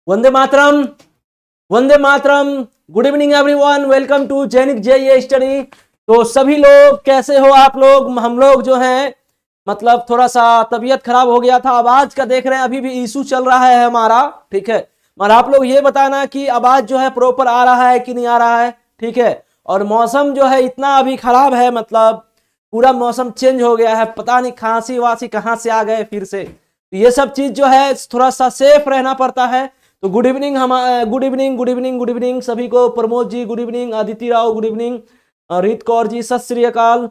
वंदे मातरम, वंदे मातरम। Good evening everyone, welcome to जैनिक जेईई स्टडी। तो सभी लोग कैसे हो आप लोग? हम लोग जो है मतलब थोड़ा सा तबीयत खराब हो गया था, आवाज का देख रहे हैं अभी भी इशू चल रहा है हमारा, ठीक है। और आप लोग ये बताना कि आवाज जो है प्रॉपर आ रहा है कि नहीं आ रहा है, ठीक है। और मौसम जो है इतना अभी खराब है, मतलब पूरा मौसम चेंज हो गया है, पता नहीं खांसी वासी कहाँ से आ गए फिर से। तो ये सब चीज जो है थोड़ा सा सेफ रहना पड़ता है। तो गुड इवनिंग, हम good evening good evening good evening सभी को। Pramod ji good evening, Aditi Rao good evening, Reet Kaur जी सत श्री अकाल,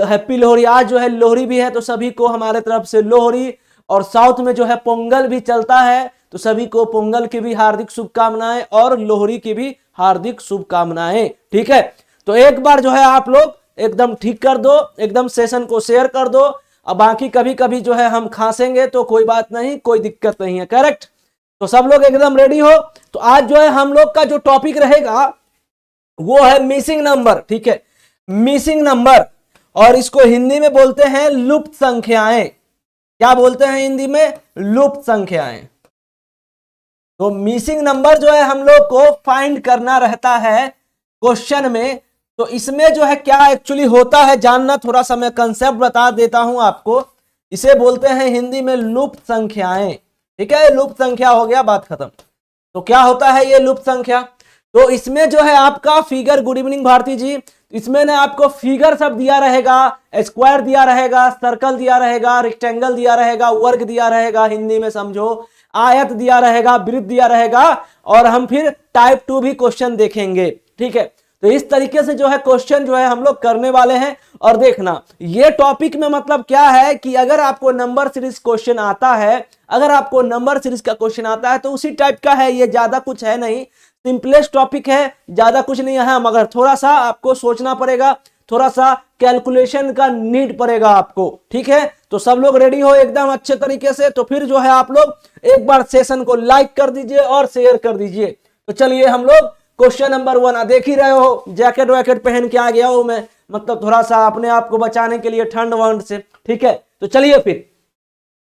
हैप्पी लोहरी। आज जो है लोहरी भी है तो सभी को हमारे तरफ से लोहरी। और साउथ में जो है पोंगल भी चलता है, तो सभी को पोंगल की भी हार्दिक शुभकामनाएं और लोहरी की भी हार्दिक शुभकामनाएं, ठीक है। तो एक बार जो है आप लोग एकदम ठीक कर दो, एकदम सेशन को शेयर कर दो। अब बाकी कभी कभी जो है हम खांसेंगे तो कोई बात नहीं, कोई दिक्कत नहीं है, करेक्ट। तो सब लोग एकदम रेडी हो। तो आज जो है हम लोग का जो टॉपिक रहेगा वो है मिसिंग नंबर, ठीक है। मिसिंग नंबर, और इसको हिंदी में बोलते हैं लुप्त संख्याएं। क्या बोलते हैं हिंदी में? लुप्त संख्याएं। तो मिसिंग नंबर जो है हम लोग को फाइंड करना रहता है क्वेश्चन में। तो इसमें जो है क्या एक्चुअली होता है जानना, थोड़ा सा मैं कंसेप्ट बता देता हूं आपको। इसे बोलते हैं हिंदी में लुप्त संख्याएं, ठीक है। लुप्त संख्या हो गया, बात खत्म। तो क्या होता है ये लुप्त संख्या? तो इसमें जो है आपका फिगर, गुड इवनिंग भारती जी, इसमें ना आपको फिगर सब दिया रहेगा, स्क्वायर दिया रहेगा, सर्कल दिया रहेगा, रेक्टेंगल दिया रहेगा, वर्ग दिया रहेगा, हिंदी में समझो आयत दिया रहेगा, वृत्त दिया रहेगा। और हम फिर टाइप 2 भी क्वेश्चन देखेंगे, ठीक है। तो इस तरीके से जो है क्वेश्चन जो है हम लोग करने वाले हैं। और देखना ये टॉपिक में मतलब क्या है कि अगर आपको नंबर सीरीज क्वेश्चन आता है, अगर आपको नंबर सीरीज का क्वेश्चन आता है तो उसी टाइप का है, ये ज्यादा कुछ है नहीं, सिंपलेस्ट टॉपिक है, ज्यादा कुछ नहीं है। मगर थोड़ा सा आपको सोचना पड़ेगा, थोड़ा सा कैलकुलेशन का नीड पड़ेगा आपको, ठीक है। तो सब लोग रेडी हो एकदम अच्छे तरीके से। तो फिर जो है आप लोग एक बार सेशन को लाइक कर दीजिए और शेयर कर दीजिए। तो चलिए हम लोग क्वेश्चन नंबर 1, देख ही रहे हो जैकेट वैकेट पहन के आ गया हूं मैं, मतलब थोड़ा सा अपने आप को बचाने के लिए ठंड वंड से, ठीक है। तो चलिए फिर,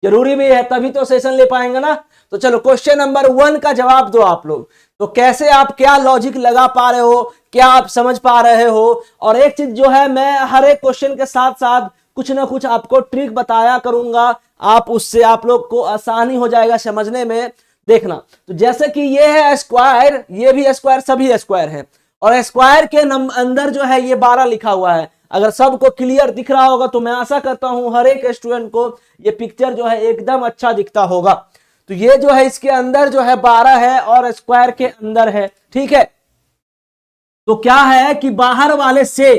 जरूरी भी है तभी तो सेशन ले पाएंगे ना। तो चलो क्वेश्चन नंबर 1 का जवाब दो आप लोग। तो कैसे आप क्या लॉजिक लगा पा रहे हो, क्या आप समझ पा रहे हो? और एक चीज जो है, मैं हर एक क्वेश्चन के साथ साथ कुछ ना कुछ आपको ट्रिक बताया करूंगा, आप उससे आप लोग को आसानी हो जाएगा समझने में। देखना, तो जैसे कि ये है स्क्वायर, ये भी स्क्वायर, सभी स्क्वायर है। और स्क्वायर के अंदर जो है ये 12 लिखा हुआ है। अगर सबको क्लियर दिख रहा होगा तो मैं आशा करता हूं हर एक स्टूडेंट को ये पिक्चर जो है एकदम अच्छा दिखता होगा। तो ये जो है इसके अंदर जो है 12 है और स्क्वायर के अंदर है, ठीक है। तो क्या है कि बाहर वाले से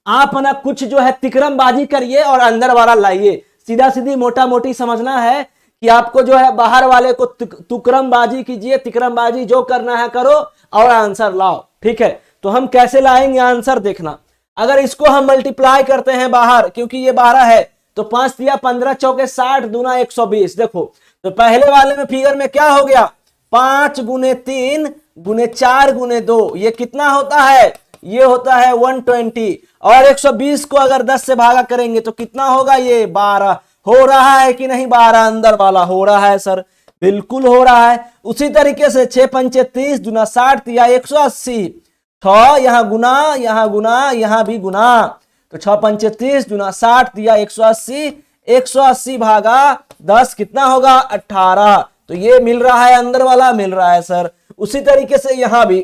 आप ना कुछ जो है तिकरमबाजी करिए और अंदर वाला लाइए। सीधा सीधी मोटा मोटी समझना है कि आपको जो है बाहर वाले को तुकरमबाजी कीजिए, तिकरमबाजी जो करना है करो और आंसर लाओ, ठीक है। तो हम कैसे लाएंगे आंसर? देखना, अगर इसको हम मल्टीप्लाई करते हैं बाहर, क्योंकि ये 12 है, तो 5 दिया 15 चौके 60 दूना 120। देखो तो पहले वाले में फिगर में क्या हो गया, 5 गुने 3 गुने 4 गुने 2, ये कितना होता है? ये होता है 120। और 120 को अगर 10 से भागा करेंगे तो कितना होगा? ये 12। हो रहा है कि नहीं? 12 अंदर वाला हो रहा है सर, बिल्कुल हो रहा है। उसी तरीके से 6 पंचे 30 दूना 60 दिया 180, 6 यहां गुना, यहां गुना, यहां भी गुना। तो 6 पंचे 30 दूना 60 दिया 180, 180 भागा 10 कितना होगा? 18। तो ये मिल रहा है, अंदर वाला मिल रहा है सर। उसी तरीके से यहां भी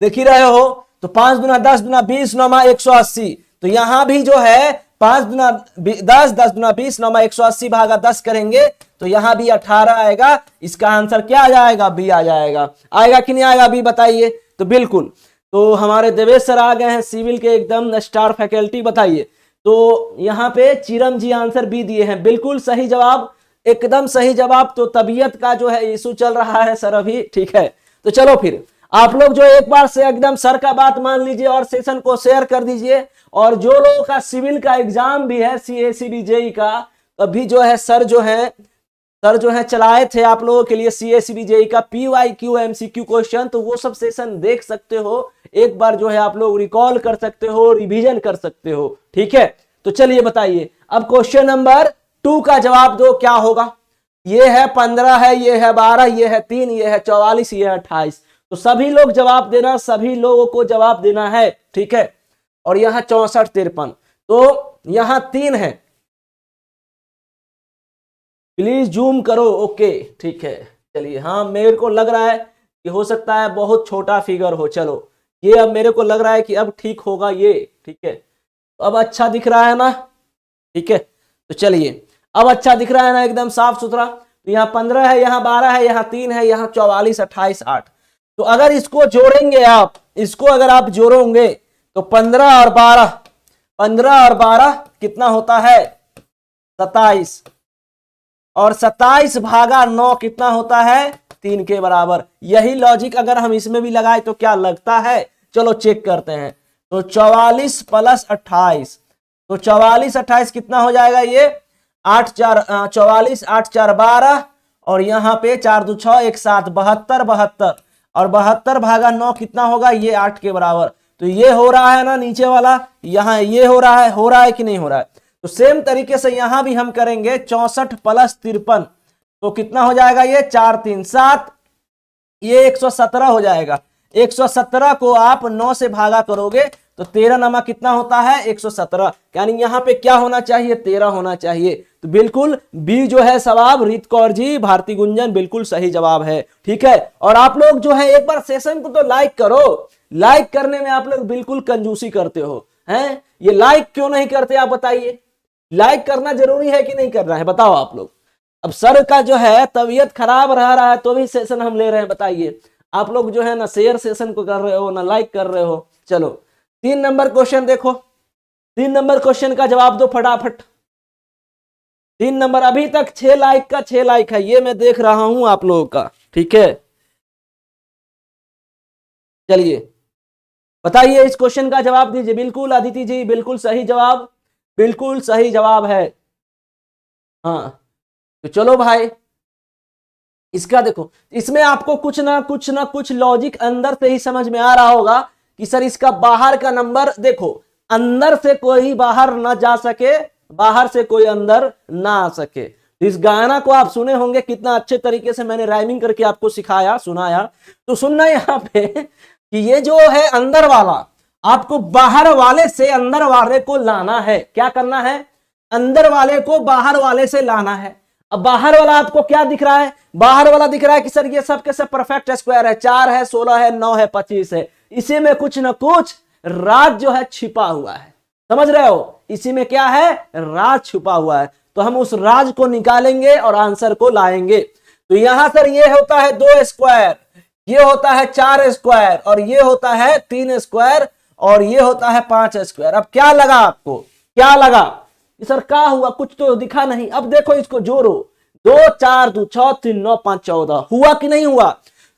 देख ही रहे हो। तो 5 दूना 10 दूना 20 9 180। तो यहां भी जो है 5 दूना 10 10 दूना 20 9 180 भागा 10 करेंगे तो यहां भी 18 आएगा। इसका आंसर क्या आ जाएगा? बी आ जाएगा। आएगा कि नहीं आएगा बी बताइए? तो बिल्कुल। तो हमारे देवेश सर आ गए हैं, सिविल के एकदम स्टार फैकल्टी। बताइए, तो यहाँ पे चिरम जी आंसर बी दिए हैं, बिल्कुल सही जवाब, एकदम सही जवाब। तो तबीयत का जो है इशू चल रहा है सर अभी, ठीक है। तो चलो फिर आप लोग जो एक बार से एकदम सर का बात मान लीजिए और सेशन को शेयर कर दीजिए। और जो लोगों का सिविल का एग्जाम भी है, CACB JEE का, अभी जो है सर जो है चलाए थे आप लोगों के लिए CACB JEE का PYQ MCQ क्वेश्चन। तो वो सब सेशन देख सकते हो, एक बार जो है आप लोग रिकॉल कर सकते हो, रिवीजन कर सकते हो, ठीक है। तो चलिए बताइए, अब क्वेश्चन नंबर 2 का जवाब दो, क्या होगा? ये है 15 है, ये है 12, ये है 3, ये है 44, ये है 28। तो सभी लोग जवाब देना, सभी लोगों को जवाब देना है, ठीक है। और यहां 64 53, तो यहां 3 है। प्लीज जूम करो, ओके ठीक है। चलिए, हाँ मेरे को लग रहा है कि हो सकता है बहुत छोटा फिगर हो। चलो ये अब मेरे को लग रहा है कि अब ठीक होगा ये, ठीक है। तो अब अच्छा दिख रहा है ना, ठीक है। तो चलिए, अब अच्छा दिख रहा है ना, एकदम साफ सुथरा। तो यहाँ 15 है, यहाँ 12 है, यहाँ 3 है, यहाँ 44 28 8। तो अगर इसको जोड़ेंगे आप, इसको अगर आप जोड़ोगे तो 15 और 12 कितना होता है? 27। और 27 भागा 9 कितना होता है? 3 के बराबर। यही लॉजिक अगर हम इसमें भी लगाए तो क्या लगता है? चलो चेक करते हैं। तो 44 प्लस 28, तो 44 28 कितना हो जाएगा? ये 8 4 44 8 4 12, और यहाँ पे 4 2 6 1 7 72, और 72 भागा 9 कितना होगा? ये 8 के बराबर। तो ये हो रहा है ना नीचे वाला, यहाँ ये हो रहा है कि नहीं हो रहा है? तो सेम तरीके से यहां भी हम करेंगे। 64 प्लस 53 तो कितना हो जाएगा? ये 4 3 7, ये 117 हो जाएगा। 117 को आप 9 से भागा करोगे तो 13 नमा कितना होता है? 117। यानी यहाँ पे क्या होना चाहिए? 13 होना चाहिए। तो बिल्कुल बी जो है जवाब, रीत कौर जी, भारती गुंजन, बिल्कुल सही जवाब है, ठीक है। और आप लोग जो है एक बार सेशन को तो लाइक करो। लाइक करने में आप लोग बिल्कुल कंजूसी करते हो, हैं? ये लाइक क्यों नहीं करते आप बताइए? लाइक करना जरूरी है कि नहीं करना है? बताओ आप लोग। अब सर का जो है तबीयत खराब रहा है तो भी सेशन हम ले रहे हैं, बताइए। आप लोग जो है ना शेयर सेशन को कर रहे हो, ना लाइक कर रहे हो। चलो 3 नंबर क्वेश्चन देखो। 3 नंबर क्वेश्चन का जवाब दो फटाफट। 3 नंबर, अभी तक 6 लाइक का 6 लाइक है, ये मैं देख रहा हूं आप लोगों का, ठीक है। चलिए बताइए, इस क्वेश्चन का जवाब दीजिए। बिल्कुल अदिति जी, बिल्कुल सही जवाब, बिल्कुल सही जवाब है। हाँ तो चलो भाई, इसका देखो, इसमें आपको कुछ ना कुछ लॉजिक अंदर से ही समझ में आ रहा होगा कि सर इसका बाहर का नंबर देखो, अंदर से कोई बाहर ना जा सके, बाहर से कोई अंदर ना आ सके। इस गाना को आप सुने होंगे, कितना अच्छे तरीके से मैंने राइमिंग करके आपको सिखाया, सुनाया। तो सुनना यहाँ पे कि ये जो है अंदर वाला, आपको बाहर वाले से अंदर वाले को लाना है। क्या करना है? अंदर वाले को बाहर वाले से लाना है। अब बाहर वाला आपको क्या दिख रहा है? बाहर वाला दिख रहा है कि सर ये सब के सब परफेक्ट स्क्वायर है, 4 है, 16 है, 9 है, 25 है। इसी में कुछ ना कुछ राज जो है छिपा हुआ है, समझ रहे हो? इसी में क्या है? राज छुपा हुआ है। तो हम उस राज को निकालेंगे और आंसर को लाएंगे। तो यहां सर ये होता है 2 स्क्वायर, ये होता है 4 स्क्वायर, और ये होता है 3 स्क्वायर, और ये होता है 5 स्क्वायर। अब क्या लगा आपको? क्या लगा? सर क्या हुआ? कुछ तो दिखा नहीं। अब देखो इसको जोड़ो, 2 4 2 6 3 9 5 14, हुआ कि नहीं हुआ?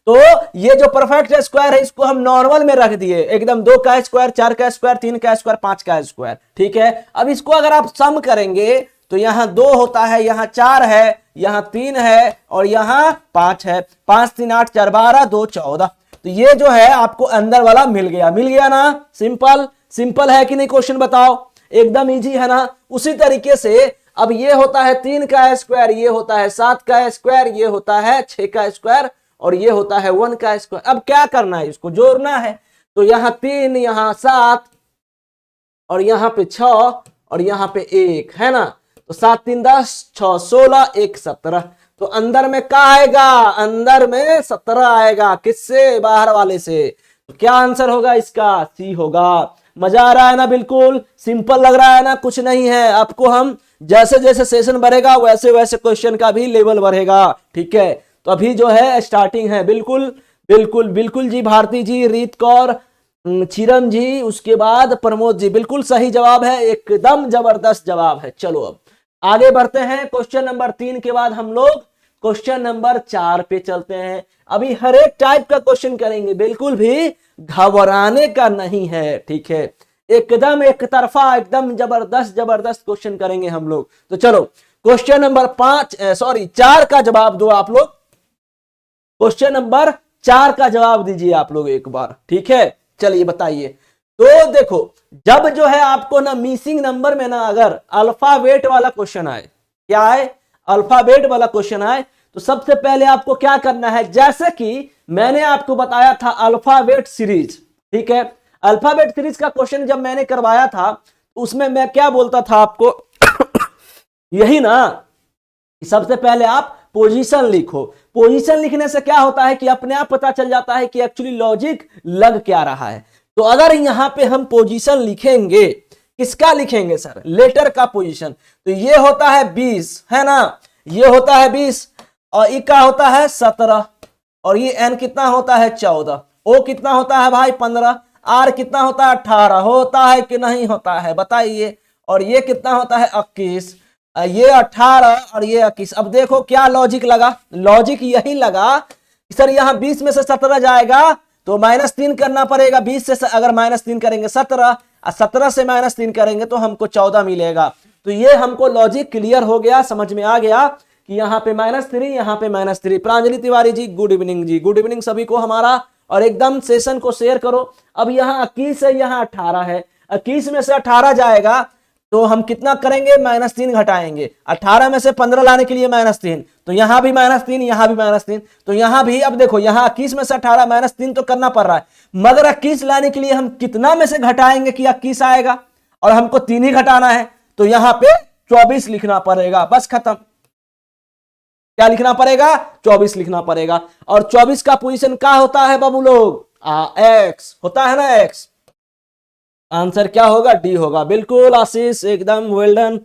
तो ये जो परफेक्ट स्क्वायर है इसको हम नॉर्मल में रख दिए, एकदम 2 का स्क्वायर, 4 का स्क्वायर, 3 का स्क्वायर, 5 का स्क्वायर, ठीक है। अब इसको अगर आप सम करेंगे तो यहां 2 होता है, यहां 4 है, यहां 3 है, और यहां 5 है। 5 3 8 4 12 2 14। तो ये जो है आपको अंदर वाला मिल गया ना? सिंपल सिंपल है कि नहीं? क्वेश्चन बताओ, एकदम इजी है ना? उसी तरीके से अब ये होता है 3 का स्क्वायर, ये होता है 7 का स्क्वायर, ये होता है 6 का स्क्वायर, और ये होता है 1 का स्क्वायर। अब क्या करना है? इसको जोड़ना है। तो यहां 3, यहां 7, और यहां पे 6, और यहां पे 1 है ना? तो 7 3 10, 6 16, 1 17। तो अंदर में क्या आएगा? अंदर में 17 आएगा। किससे? बाहर वाले से। तो क्या आंसर होगा इसका? सी होगा। मजा आ रहा है ना? बिल्कुल सिंपल लग रहा है ना? कुछ नहीं है। आपको हम जैसे जैसे सेशन बढ़ेगा वैसे वैसे क्वेश्चन का भी लेवल बढ़ेगा, ठीक है। तो अभी जो है स्टार्टिंग है। बिल्कुल बिल्कुल बिल्कुल जी, भारती जी, रीत कौर, चिरम जी, उसके बाद प्रमोद जी, बिल्कुल सही जवाब है, एकदम जबरदस्त जवाब है। चलो अब आगे बढ़ते हैं। क्वेश्चन नंबर 3 के बाद हम लोग क्वेश्चन नंबर 4 पे चलते हैं। अभी हर एक टाइप का क्वेश्चन करेंगे, बिल्कुल भी घबराने का नहीं है, ठीक है। एकदम एक तरफा, एकदम जबरदस्त जबरदस्त क्वेश्चन करेंगे हम लोग। तो चलो क्वेश्चन नंबर 4 का जवाब दो आप लोग। क्वेश्चन नंबर 4 का जवाब दीजिए आप लोग एक बार, ठीक है। चलिए बताइए। तो देखो, जब जो है आपको ना मिसिंग नंबर में ना अगर अल्फाबेट वाला क्वेश्चन आए, क्या आए? अल्फाबेट वाला क्वेश्चन आए तो सबसे पहले आपको क्या करना है, जैसे कि मैंने आपको बताया था अल्फाबेट सीरीज, ठीक है। अल्फाबेट सीरीज का क्वेश्चन जब मैंने करवाया था तो उसमें मैं क्या बोलता था आपको यही ना, सबसे पहले आप पोजीशन लिखो। पोजीशन लिखने से क्या होता है कि अपने आप पता चल जाता है कि एक्चुअली लॉजिक लग क्या रहा है। तो अगर यहां पे हम पोजीशन लिखेंगे, किसका लिखेंगे सर, लेटर का पोजीशन, तो ये होता है 20 है ना, ये होता है 20 और ई का होता है 17 और ये एन कितना होता है 14, ओ कितना होता है भाई 15, आर कितना होता है 18, होता है कि नहीं होता है बताइए, और ये कितना होता है 21, ये 18 और ये 21। अब देखो क्या लॉजिक लगा, लॉजिक यही लगा सर यहाँ 20 में से 17 जाएगा तो -3 करना पड़ेगा, 20 से अगर -3 करेंगे 17 और 17 से -3 करेंगे तो हमको 14 मिलेगा। तो ये हमको लॉजिक क्लियर हो गया, समझ में आ गया कि यहाँ पे -3 यहाँ पे -3। प्रांजलि तिवारी जी गुड इवनिंग जी, गुड इवनिंग सभी को हमारा, और एकदम सेशन को शेयर करो। अब यहाँ 21 है, यहाँ 18 है, 21 में से 18 जाएगा तो हम कितना करेंगे, -3 घटाएंगे, 18 में से 15 लाने के लिए -3, तो यहां भी -3 यहां भी -3, तो यहां भी अब देखो यहाँ 21 में से 18 -3 तो करना पड़ रहा है, मगर 21 लाने के लिए हम कितना में से घटाएंगे कि 21 आएगा, और हमको 3 ही घटाना है, तो यहां पे 24 लिखना पड़ेगा, बस खत्म। क्या लिखना पड़ेगा, 24 लिखना पड़ेगा। और 24 का पोजीशन क्या होता है बाबू लोग, एक्स होता है ना, एक्स। आंसर क्या होगा, डी होगा। बिल्कुल आशीष, एकदम वेल डन।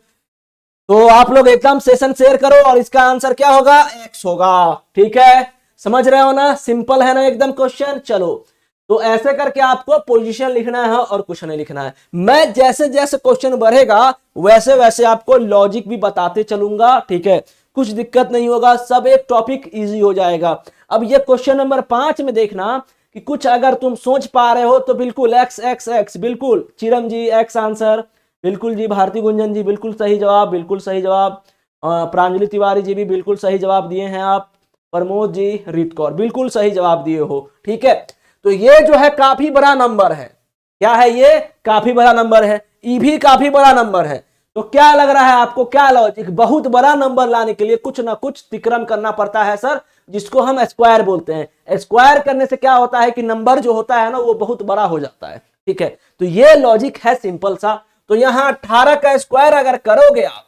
तो आप लोग एकदम सेशन शेयर करो और इसका आंसर क्या होगा, एक्स होगा, ठीक है, समझ रहे हो ना, सिंपल है ना एकदम क्वेश्चन। चलो तो ऐसे करके आपको पोजीशन लिखना है और कुछ नहीं लिखना है। मैं जैसे जैसे क्वेश्चन बढ़ेगा वैसे वैसे आपको लॉजिक भी बताते चलूंगा, ठीक है, कुछ दिक्कत नहीं होगा, सब एक टॉपिक इजी हो जाएगा। अब ये क्वेश्चन नंबर 5 में देखना कि कुछ अगर तुम सोच पा रहे हो तो बिल्कुल एक्स एक्स एक्स, बिल्कुल चिरम जी एक्स आंसर, बिल्कुल जी भारती गुंजन जी बिल्कुल सही जवाब, बिल्कुल सही जवाब। प्रांजलि तिवारी जी भी बिल्कुल सही जवाब दिए हैं आप। प्रमोद जी, रीत कौर बिल्कुल सही जवाब दिए हो, ठीक है। तो ये जो है काफी बड़ा नंबर है, क्या है ये, काफी बड़ा नंबर है, ई भी काफी बड़ा नंबर है। तो क्या लग रहा है आपको, क्या लॉजिक, बहुत बड़ा नंबर लाने के लिए कुछ ना कुछ तिक्रम करना पड़ता है सर, जिसको हम स्क्वायर बोलते हैं। स्क्वायर करने से क्या होता है कि नंबर जो होता है ना वो बहुत बड़ा हो जाता है, ठीक है। तो ये लॉजिक है सिंपल सा। तो यहां 18 का स्क्वायर अगर करोगे आप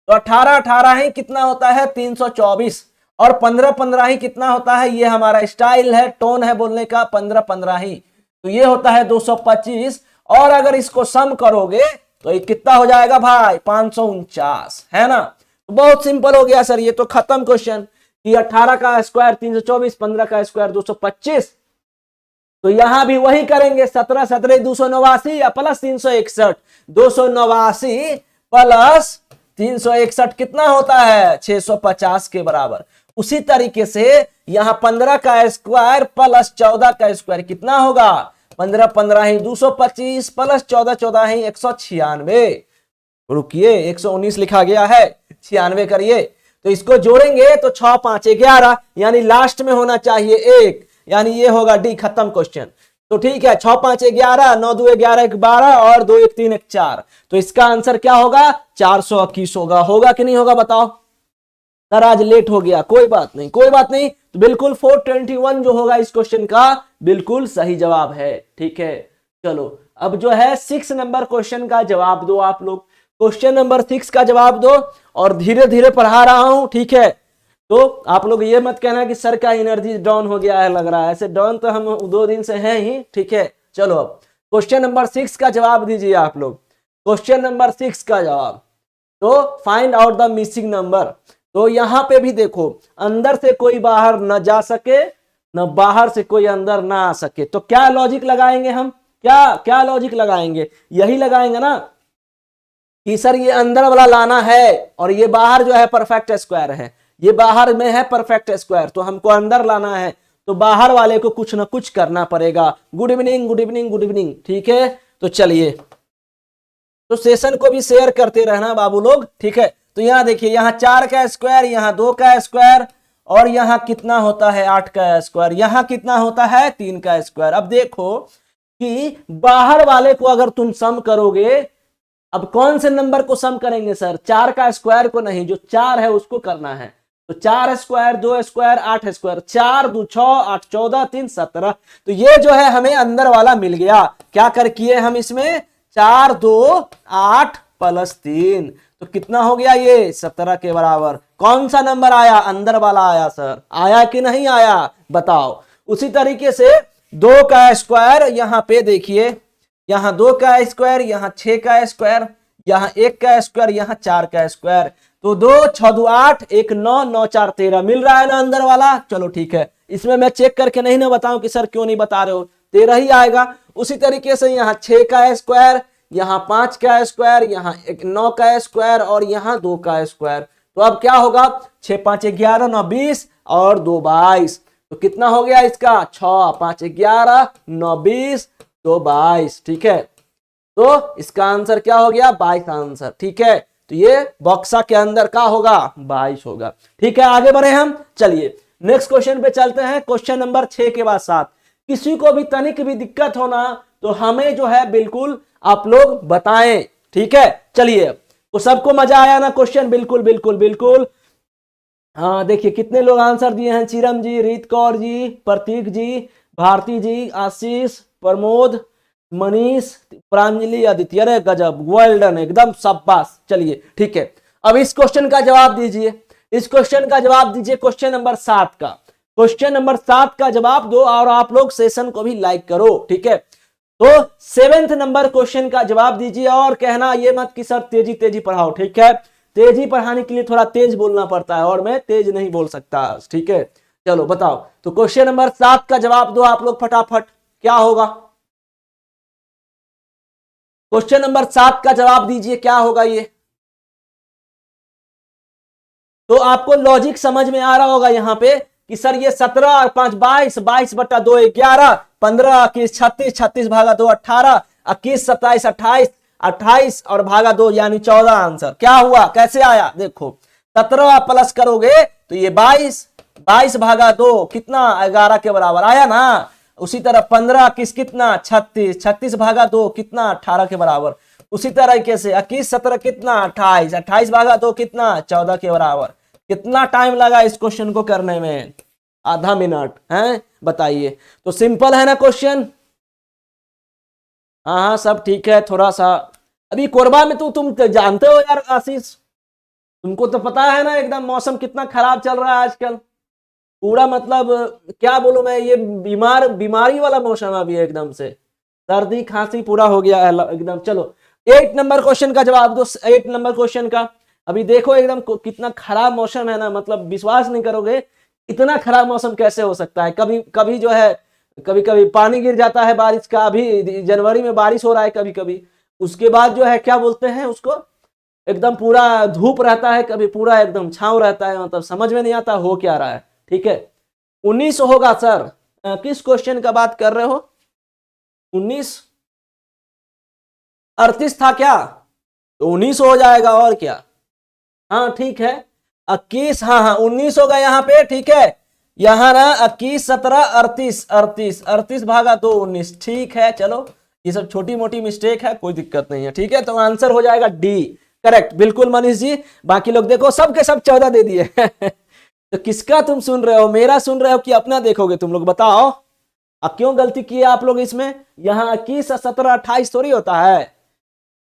तो 18 18 ही कितना होता है 324, और 15 15 ही कितना होता है, ये हमारा स्टाइल है, टोन है बोलने का, 15 15 ही, तो ये होता है 225। और अगर इसको सम करोगे तो ये कितना हो जाएगा भाई, 549, है ना। तो बहुत सिंपल हो गया सर, ये तो खत्म क्वेश्चन कि 18 का स्क्वायर 324, 15 का स्क्वायर 225। तो यहां भी वही करेंगे, 17 17 289 या प्लस 361, 289 प्लस 361 कितना होता है 650 के बराबर। उसी तरीके से यहां 15 का स्क्वायर प्लस 14 का स्क्वायर कितना होगा, 15 15 ही 225 प्लस 14 14 ही 196, रुकिए 119 लिखा गया है, 96 करिए। तो इसको जोड़ेंगे तो 6 5 11, यानी लास्ट में होना चाहिए 1, यानी ये होगा डी, खत्म क्वेश्चन। तो ठीक है, 6 5 11, 9 2 11 12 और 2 1 3 1 4, तो इसका आंसर क्या होगा 421 होगा कि नहीं होगा बताओ। सर आज लेट हो गया, कोई बात नहीं कोई बात नहीं, तो बिल्कुल 421 जो होगा इस क्वेश्चन का बिल्कुल सही जवाब है, ठीक है। चलो अब जो है 6 नंबर क्वेश्चन का जवाब दो आप लोग, क्वेश्चन नंबर 6 का जवाब दो, और धीरे धीरे पढ़ा रहा हूं, ठीक है। तो आप लोग ये मत कहना कि सर का एनर्जी डाउन हो गया है लग रहा है, ऐसे डाउन तो हम 2 दिन से हैं ही, ठीक है। चलो अब क्वेश्चन नंबर 6 का जवाब दीजिए आप लोग, क्वेश्चन नंबर 6 का जवाब। तो find out the missing number. तो यहां पे भी देखो, अंदर से कोई बाहर न जा सके न बाहर से कोई अंदर ना आ सके, तो क्या लॉजिक लगाएंगे हम, क्या क्या लॉजिक लगाएंगे, यही लगाएंगे ना कि सर ये अंदर वाला लाना है और ये बाहर जो है परफेक्ट स्क्वायर है, ये बाहर में है परफेक्ट स्क्वायर, तो हमको अंदर लाना है, तो बाहर वाले को कुछ ना कुछ करना पड़ेगा। Good evening good evening good evening, ठीक है। तो चलिए, तो सेशन को भी शेयर करते रहना बाबू लोग, ठीक है। तो यहाँ देखिए, यहाँ 4 का स्क्वायर, यहाँ 2 का स्क्वायर, और यहाँ कितना होता है 8 का स्क्वायर, यहाँ कितना होता है 3 का स्क्वायर। अब देखो कि बाहर वाले को अगर तुम सम करोगे, अब कौन से नंबर को सम करेंगे सर? 4 का स्क्वायर को नहीं, जो 4 है उसको करना है। तो 4 स्क्वायर, 2 स्क्वायर, 8 स्क्वायर, 4 2 6 8 14 3 17। तो ये जो है हमें अंदर वाला मिल गया। क्या कर किए हम इसमें? 4 2 8 प्लस 3, तो कितना हो गया ये? 17 के बराबर। कौन सा नंबर आया? अंदर वाला आया सर। आया कि नहीं आया बताओ। उसी तरीके से 2 का स्क्वायर, यहां पे देखिए, यहां 2 का स्क्वायर, यहां 6 का स्क्वायर, यहां 1 का स्क्वायर, यहां 4 का स्क्वायर। तो 2 6 2 8 1 9 9 4 13 मिल रहा है ना अंदर वाला? चलो ठीक है, इसमें मैं चेक करके नहीं ना बताऊं कि सर क्यों नहीं बता रहे हो, 13 ही आएगा। उसी तरीके से यहाँ 6 का स्क्वायर, यहाँ 5 का स्क्वायर, यहाँ 9 का स्क्वायर और यहाँ 2 का स्क्वायर। तो अब क्या होगा? 6 5 11 9 20 और 2 22। तो कितना हो गया इसका? 6 5 11 9 20 2 22। ठीक है, तो इसका आंसर क्या हो गया? 22 आंसर। ठीक है, तो ये बॉक्सा के अंदर का होगा? 22 होगा। ठीक है, आगे बढ़े हम। चलिए नेक्स्ट क्वेश्चन पे चलते हैं। क्वेश्चन नंबर 6 के बाद 7। किसी को भी तनिक भी दिक्कत होना तो हमें जो है बिल्कुल आप लोग बताएं। ठीक है, चलिए, तो सबको मजा आया ना क्वेश्चन? बिल्कुल बिल्कुल बिल्कुल। हाँ देखिए कितने लोग आंसर दिए हैं। चिरम जी, रीत कौर जी, प्रतीक जी, भारती जी, आशीष, प्रमोद, मनीष, प्रांजलि, आदित्य। अरे गजब, वेल डन, एकदम शाबाश। चलिए ठीक है, अब इस क्वेश्चन का जवाब दीजिए। इस क्वेश्चन का जवाब दीजिए, क्वेश्चन नंबर 7 का। क्वेश्चन नंबर 7 का जवाब दो और आप लोग सेशन को भी लाइक करो। ठीक है, तो 7th नंबर क्वेश्चन का जवाब दीजिए और कहना ये मत कि सर तेजी तेजी पढ़ाओ। ठीक है, तेजी पढ़ाने के लिए थोड़ा तेज बोलना पड़ता है और मैं तेज नहीं बोल सकता। ठीक है, चलो बताओ। तो क्वेश्चन नंबर 7 का जवाब दो आप लोग फटाफट, क्या होगा? क्वेश्चन नंबर 7 का जवाब दीजिए, क्या होगा ये? तो आपको लॉजिक समझ में आ रहा होगा यहाँ पे कि सर ये 17 और 5 22, 22 बटा 2 11, 15 21 36, 36 भागा 2 18, 21 27 28, 28 और भागा 2 यानी 14 आंसर। क्या हुआ, कैसे आया? देखो 17 प्लस करोगे तो ये 22, 22 भागा 2 कितना? 11 के बराबर आया ना। उसी तरह 15 21 कितना? 36, 36 भागा 2 कितना? 18 के बराबर। उसी तरीके से 21 17 कितना? 28, 28 भागा 2 कितना? 14 के बराबर। कितना टाइम लगा इस क्वेश्चन को करने में? आधा मिनट है, बताइए। तो सिंपल है ना क्वेश्चन? हाँ हाँ सब ठीक है। थोड़ा सा अभी कोरबा में तो तुम जानते हो यार आशीष, तुमको तो पता है ना एकदम मौसम कितना खराब चल रहा है आजकल। पूरा मतलब क्या बोलूं मैं, ये बीमारी वाला मौसम है अभी एकदम से। सर्दी खांसी पूरा हो गया है एकदम। चलो 8 नंबर क्वेश्चन का जवाब दो। 8 नंबर क्वेश्चन का अभी देखो एकदम कितना खराब मौसम है ना, मतलब विश्वास नहीं करोगे इतना खराब मौसम कैसे हो सकता है। कभी कभी जो है, कभी कभी पानी गिर जाता है बारिश का। अभी जनवरी में बारिश हो रहा है कभी कभी, उसके बाद जो है क्या बोलते हैं उसको, एकदम पूरा धूप रहता है, कभी पूरा एकदम छांव रहता है। मतलब समझ में नहीं आता हो क्या रहा है। ठीक है, 19 होगा सर। किस क्वेश्चन का बात कर रहे हो? 19 38 था क्या? तो 19 हो जाएगा और क्या। हाँ ठीक है, 21, हाँ हाँ 19 होगा यहाँ पे। ठीक है, यहाँ ना 21 17 38, 38 38 भागा 2 19। ठीक है, चलो ये सब छोटी मोटी मिस्टेक है, कोई दिक्कत नहीं है। ठीक है, तो आंसर हो जाएगा डी, करेक्ट। बिल्कुल मनीष जी, बाकी लोग देखो सबके सब 14 दे दिए। तो किसका तुम सुन रहे हो, मेरा सुन रहे हो कि अपना देखोगे तुम लोग? बताओ अब क्यों गलती किए आप लोग इसमें? यहाँ 21 17 28 थोड़ी होता है।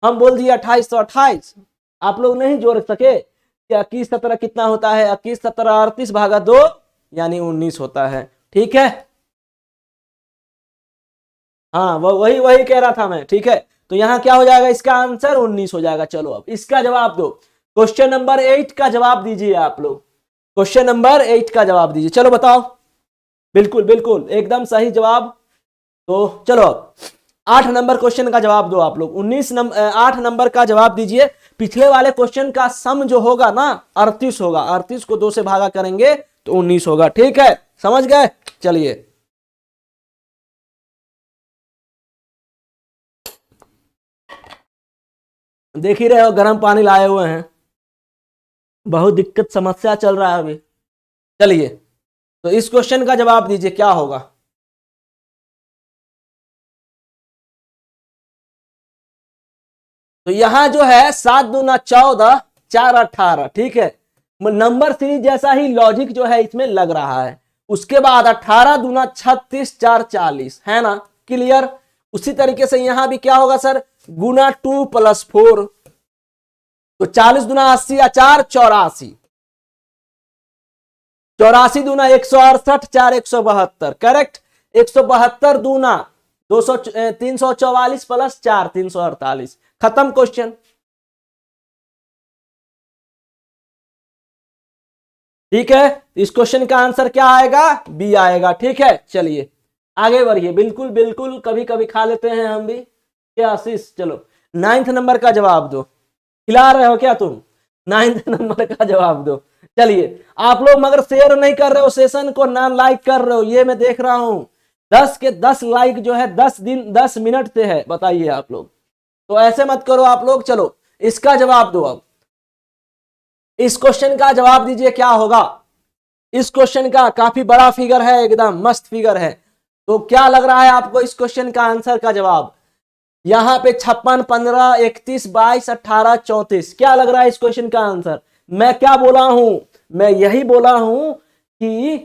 हम बोल दिए 28 तो 28, आप लोग नहीं जोड़ सके कि 21 17 कितना होता है? 21 17 38 भागा 2 यानी 19 होता है। ठीक है, हाँ वही वही कह रहा था मैं। ठीक है, तो यहाँ क्या हो जाएगा? इसका आंसर 19 हो जाएगा। चलो अब इसका जवाब दो। क्वेश्चन नंबर 8 का जवाब दीजिए आप लोग। क्वेश्चन नंबर 8 का जवाब दीजिए, चलो बताओ। बिल्कुल बिल्कुल एकदम सही जवाब। तो चलो 8 नंबर क्वेश्चन का जवाब दो आप लोग। 8 नंबर का जवाब दीजिए। पिछले वाले क्वेश्चन का सम जो होगा ना 38 होगा, 38 को 2 से भागा करेंगे तो 19 होगा। ठीक है, समझ गए? चलिए देख ही रहे हो गर्म पानी लाए हुए हैं, बहुत दिक्कत समस्या चल रहा है अभी। चलिए तो इस क्वेश्चन का जवाब दीजिए, क्या होगा? तो तो यहां जो है 7 दूना 14, 4 18, ठीक है। नंबर सीरीज जैसा ही लॉजिक जो है इसमें लग रहा है। उसके बाद 18 दूना 36, 4 40, है ना, क्लियर। उसी तरीके से यहां भी क्या होगा सर, गुना 2 + 4, तो 40 दूना 80, 4 84, 84 दूना 168, 4 172, करेक्ट। 172 दूना 200, 344 + 4 348, खत्म क्वेश्चन। ठीक है, इस क्वेश्चन का आंसर क्या आएगा, बी आएगा। ठीक है, चलिए आगे बढ़िए। बिल्कुल बिल्कुल, कभी कभी खा लेते हैं हम भी, क्या आशीष। चलो 9th नंबर का जवाब दो। खिला रहे हो क्या तुम, 9th नंबर का जवाब दो। चलिए, आप लोग मगर शेयर नहीं कर रहे हो सेशन को, ना लाइक कर रहे हो, ये मैं देख रहा हूं। 10 के 10 लाइक जो है 10 मिनट से है, बताइए आप लोग। तो ऐसे मत करो आप लोग। चलो इसका जवाब दो। अब इस क्वेश्चन का जवाब दीजिए क्या होगा। इस क्वेश्चन का काफी बड़ा फिगर है, एकदम मस्त फिगर है। तो क्या लग रहा है आपको इस क्वेश्चन का आंसर का जवाब। यहां पे 56, 15, 31, 22, 18, 34, क्या लग रहा है इस क्वेश्चन का आंसर। मैं क्या बोला हूं, मैं यही बोला हूं कि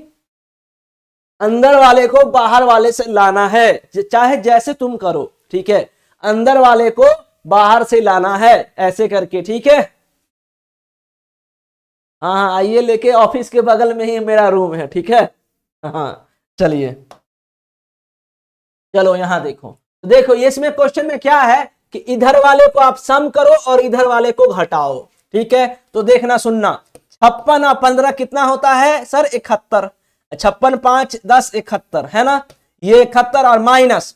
अंदर वाले को बाहर वाले से लाना है, चाहे जैसे तुम करो, ठीक है। अंदर वाले को बाहर से लाना है ऐसे करके, ठीक है। हाँ आइए, लेके ऑफिस के बगल में ही मेरा रूम है, ठीक है। हाँ चलिए, चलो यहां देखो। देखो ये इसमें क्वेश्चन में क्या है कि इधर वाले को आप सम करो और इधर वाले को घटाओ, ठीक है। तो देखना सुनना, 56 और 15 कितना होता है सर, 71। 56, 5, 10, 71, है ना। ये 71 और माइनस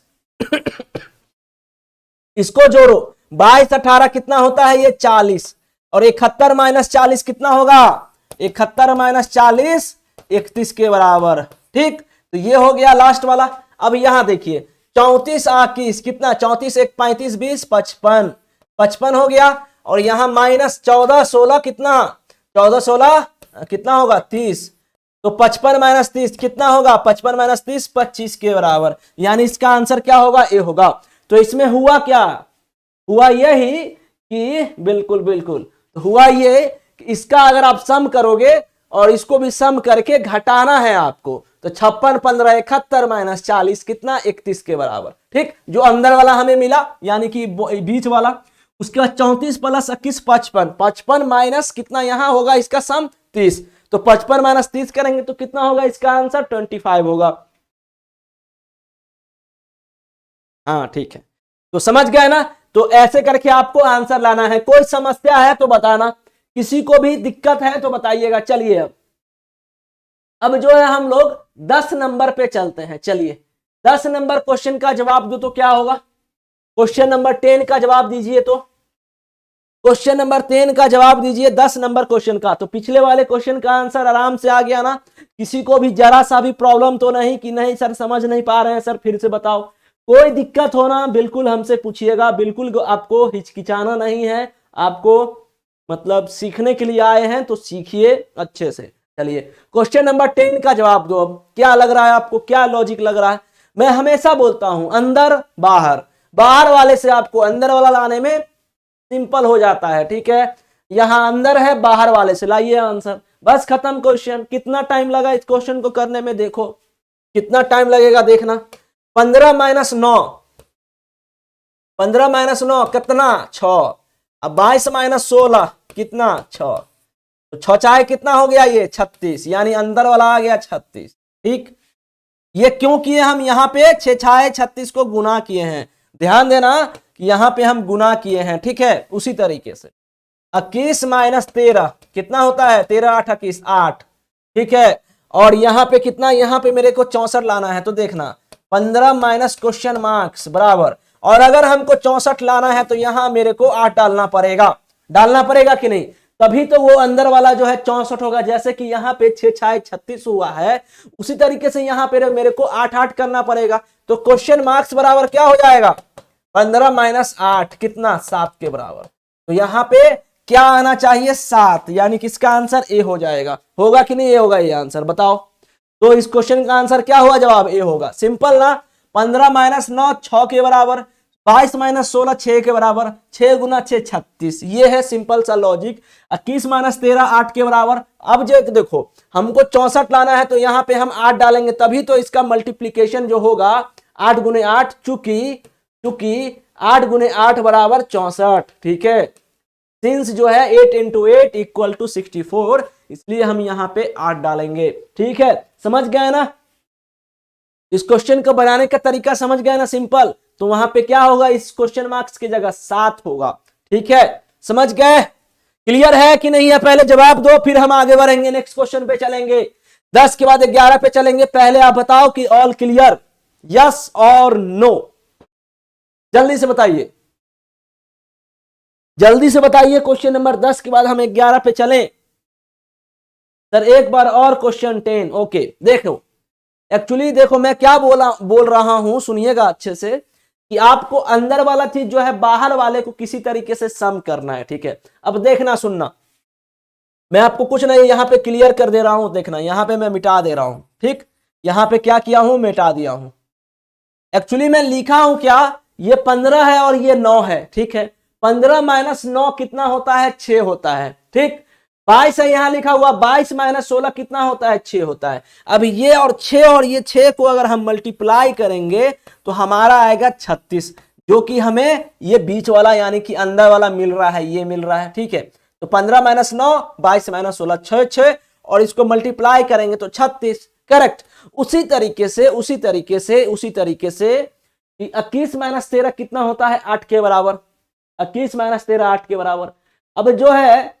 इसको जोड़ो, 22, 18 कितना होता है, ये 40, और 71 - 40 कितना होगा, 71 - 40 31 के बराबर, ठीक। तो ये हो गया लास्ट वाला। अब यहां देखिए 34 21 कितना, 34 1 35 20 55, 55 हो गया। और यहां -14 16 कितना, 14 16 कितना होगा, 30। तो 55 - 30 कितना होगा, 55 - 30 25 के बराबर। यानी इसका आंसर क्या होगा, ए होगा। तो इसमें हुआ क्या, हुआ यही कि बिल्कुल बिल्कुल, तो हुआ ये कि इसका अगर आप सम करोगे और इसको भी सम करके घटाना है आपको, तो 56 15 71 - 40 कितना, 31 के बराबर, ठीक। जो अंदर वाला हमें मिला यानी कि बीच वाला। उसके बाद 34 + 21 55, 55 माइनस कितना यहां होगा इसका सम 30, तो 55 - 30 करेंगे तो कितना होगा इसका आंसर 25 होगा। हाँ ठीक है, तो समझ गए ना। तो ऐसे करके आपको आंसर लाना है। कोई समस्या है तो बताना, किसी को भी दिक्कत है तो बताइएगा। चलिए अब जो है हम लोग 10 नंबर पे चलते हैं। चलिए 10 नंबर क्वेश्चन का जवाब दो तो क्या होगा। क्वेश्चन नंबर 10 का जवाब दीजिए। तो क्वेश्चन नंबर 10 का जवाब दीजिए 10 नंबर क्वेश्चन का। तो पिछले वाले क्वेश्चन का आंसर आराम से आ गया ना, किसी को भी जरा सा भी प्रॉब्लम तो नहीं कि नहीं सर समझ नहीं पा रहे हैं सर फिर से बताओ। कोई दिक्कत होना बिल्कुल हमसे पूछिएगा, बिल्कुल आपको हिचकिचाना नहीं है। आपको मतलब सीखने के लिए आए हैं तो सीखिए अच्छे से। चलिए क्वेश्चन नंबर 10 का जवाब दो। अब क्या लग रहा है आपको, क्या लॉजिक लग रहा है। मैं हमेशा बोलता हूं अंदर बाहर, बाहर वाले से आपको अंदर वाला लाने में सिंपल हो जाता है, ठीक है। यहां अंदर है, बाहर वाले से लाइए आंसर, बस खत्म क्वेश्चन। कितना टाइम लगा इस क्वेश्चन को करने में, देखो कितना टाइम लगेगा देखना। 15 - 9, 15 - 9 कितना 6। अब 22 - 16 कितना 6, तो 6 चाहे कितना हो गया ये 36, यानी अंदर वाला आ गया 36, ठीक। ये क्यों किए हम, यहां पे 6 छाए 36 को गुना किए हैं, ध्यान देना कि यहां पे हम गुना किए हैं, ठीक है। उसी तरीके से 21 - 13 कितना होता है, 13 8 21 8, ठीक है। और यहां पे कितना, यहां पे मेरे को 64 लाना है, तो देखना 15 माइनस क्वेश्चन मार्क्स बराबर। और अगर हमको 64 लाना है तो यहां मेरे को 8 डालना पड़ेगा, डालना पड़ेगा कि नहीं, तभी तो वो अंदर वाला जो है 64 होगा। जैसे कि यहाँ पे 6 6 36 हुआ है, उसी तरीके से यहाँ पे मेरे को 8 8 करना पड़ेगा। तो क्वेश्चन मार्क्स बराबर क्या हो जाएगा, 15 माइनस 8 कितना 7 के बराबर। तो यहाँ पे क्या आना चाहिए 7, यानी किसका आंसर ए हो जाएगा। होगा कि नहीं ए होगा ये आंसर, बताओ। तो इस क्वेश्चन का आंसर क्या हुआ, जवाब ए होगा। सिंपल ना, 15 - 9 6 के बराबर, 22 माइनस 16 6 के बराबर, 6 गुना 6 36। ये है सिंपल सा लॉजिक। 21 माइनस 13 8 के बराबर। अब जो देखो हमको 64 लाना है तो यहां पे हम 8 डालेंगे तभी तो इसका मल्टीप्लीकेशन जो होगा 8 गुने 8, चूंकि 8 गुने 8 बराबर 64। ठीक है, सिंस जो है 8 इंटू 8 इक्वल टू 64, इसलिए हम यहां पे 8 डालेंगे। ठीक है, समझ गए ना? इस क्वेश्चन को बनाने का तरीका समझ गए ना, सिंपल। तो वहां पे क्या होगा, इस क्वेश्चन मार्क्स की जगह 7 होगा। ठीक है, समझ गए? क्लियर है कि नहीं है? पहले जवाब दो, फिर हम आगे बढ़ेंगे, नेक्स्ट क्वेश्चन पे चलेंगे। 10 के बाद 11 पे चलेंगे। पहले आप बताओ कि ऑल क्लियर, यस और नो। जल्दी से बताइए, जल्दी से बताइए। क्वेश्चन नंबर 10 के बाद हम 11 पे चलें। सर एक बार और क्वेश्चन 10। ओके, देखो एक्चुअली देखो मैं क्या बोल रहा हूं, सुनिएगा अच्छे से, कि आपको अंदर वाला चीज जो है बाहर वाले को किसी तरीके से सम करना है। ठीक है, अब देखना सुनना, मैं आपको कुछ नहीं यहां पे क्लियर कर दे रहा हूं। देखना यहां पे मैं मिटा दे रहा हूं। ठीक, यहां पे क्या किया हूं, मिटा दिया हूं। एक्चुअली मैं लिखा हूं क्या, ये 15 है और ये 9 है। ठीक है, 15 माइनस 9 कितना होता है, 6 होता है। ठीक, 22 है यहां लिखा हुआ, 22 माइनस 16 कितना होता है, 6 होता है। अब ये और 6 को अगर हम मल्टीप्लाई करेंगे तो हमारा आएगा 36, जो कि हमें ये बीच वाला यानी कि अंदर वाला मिल रहा है, ये मिल रहा है। ठीक है, तो 15 माइनस 9, 22 माइनस 16, 6 और इसको मल्टीप्लाई करेंगे तो 36। करेक्ट। उसी तरीके से 21 माइनस 13 कितना होता है, 8 के बराबर। 21 माइनस 13 8 के बराबर। अब जो है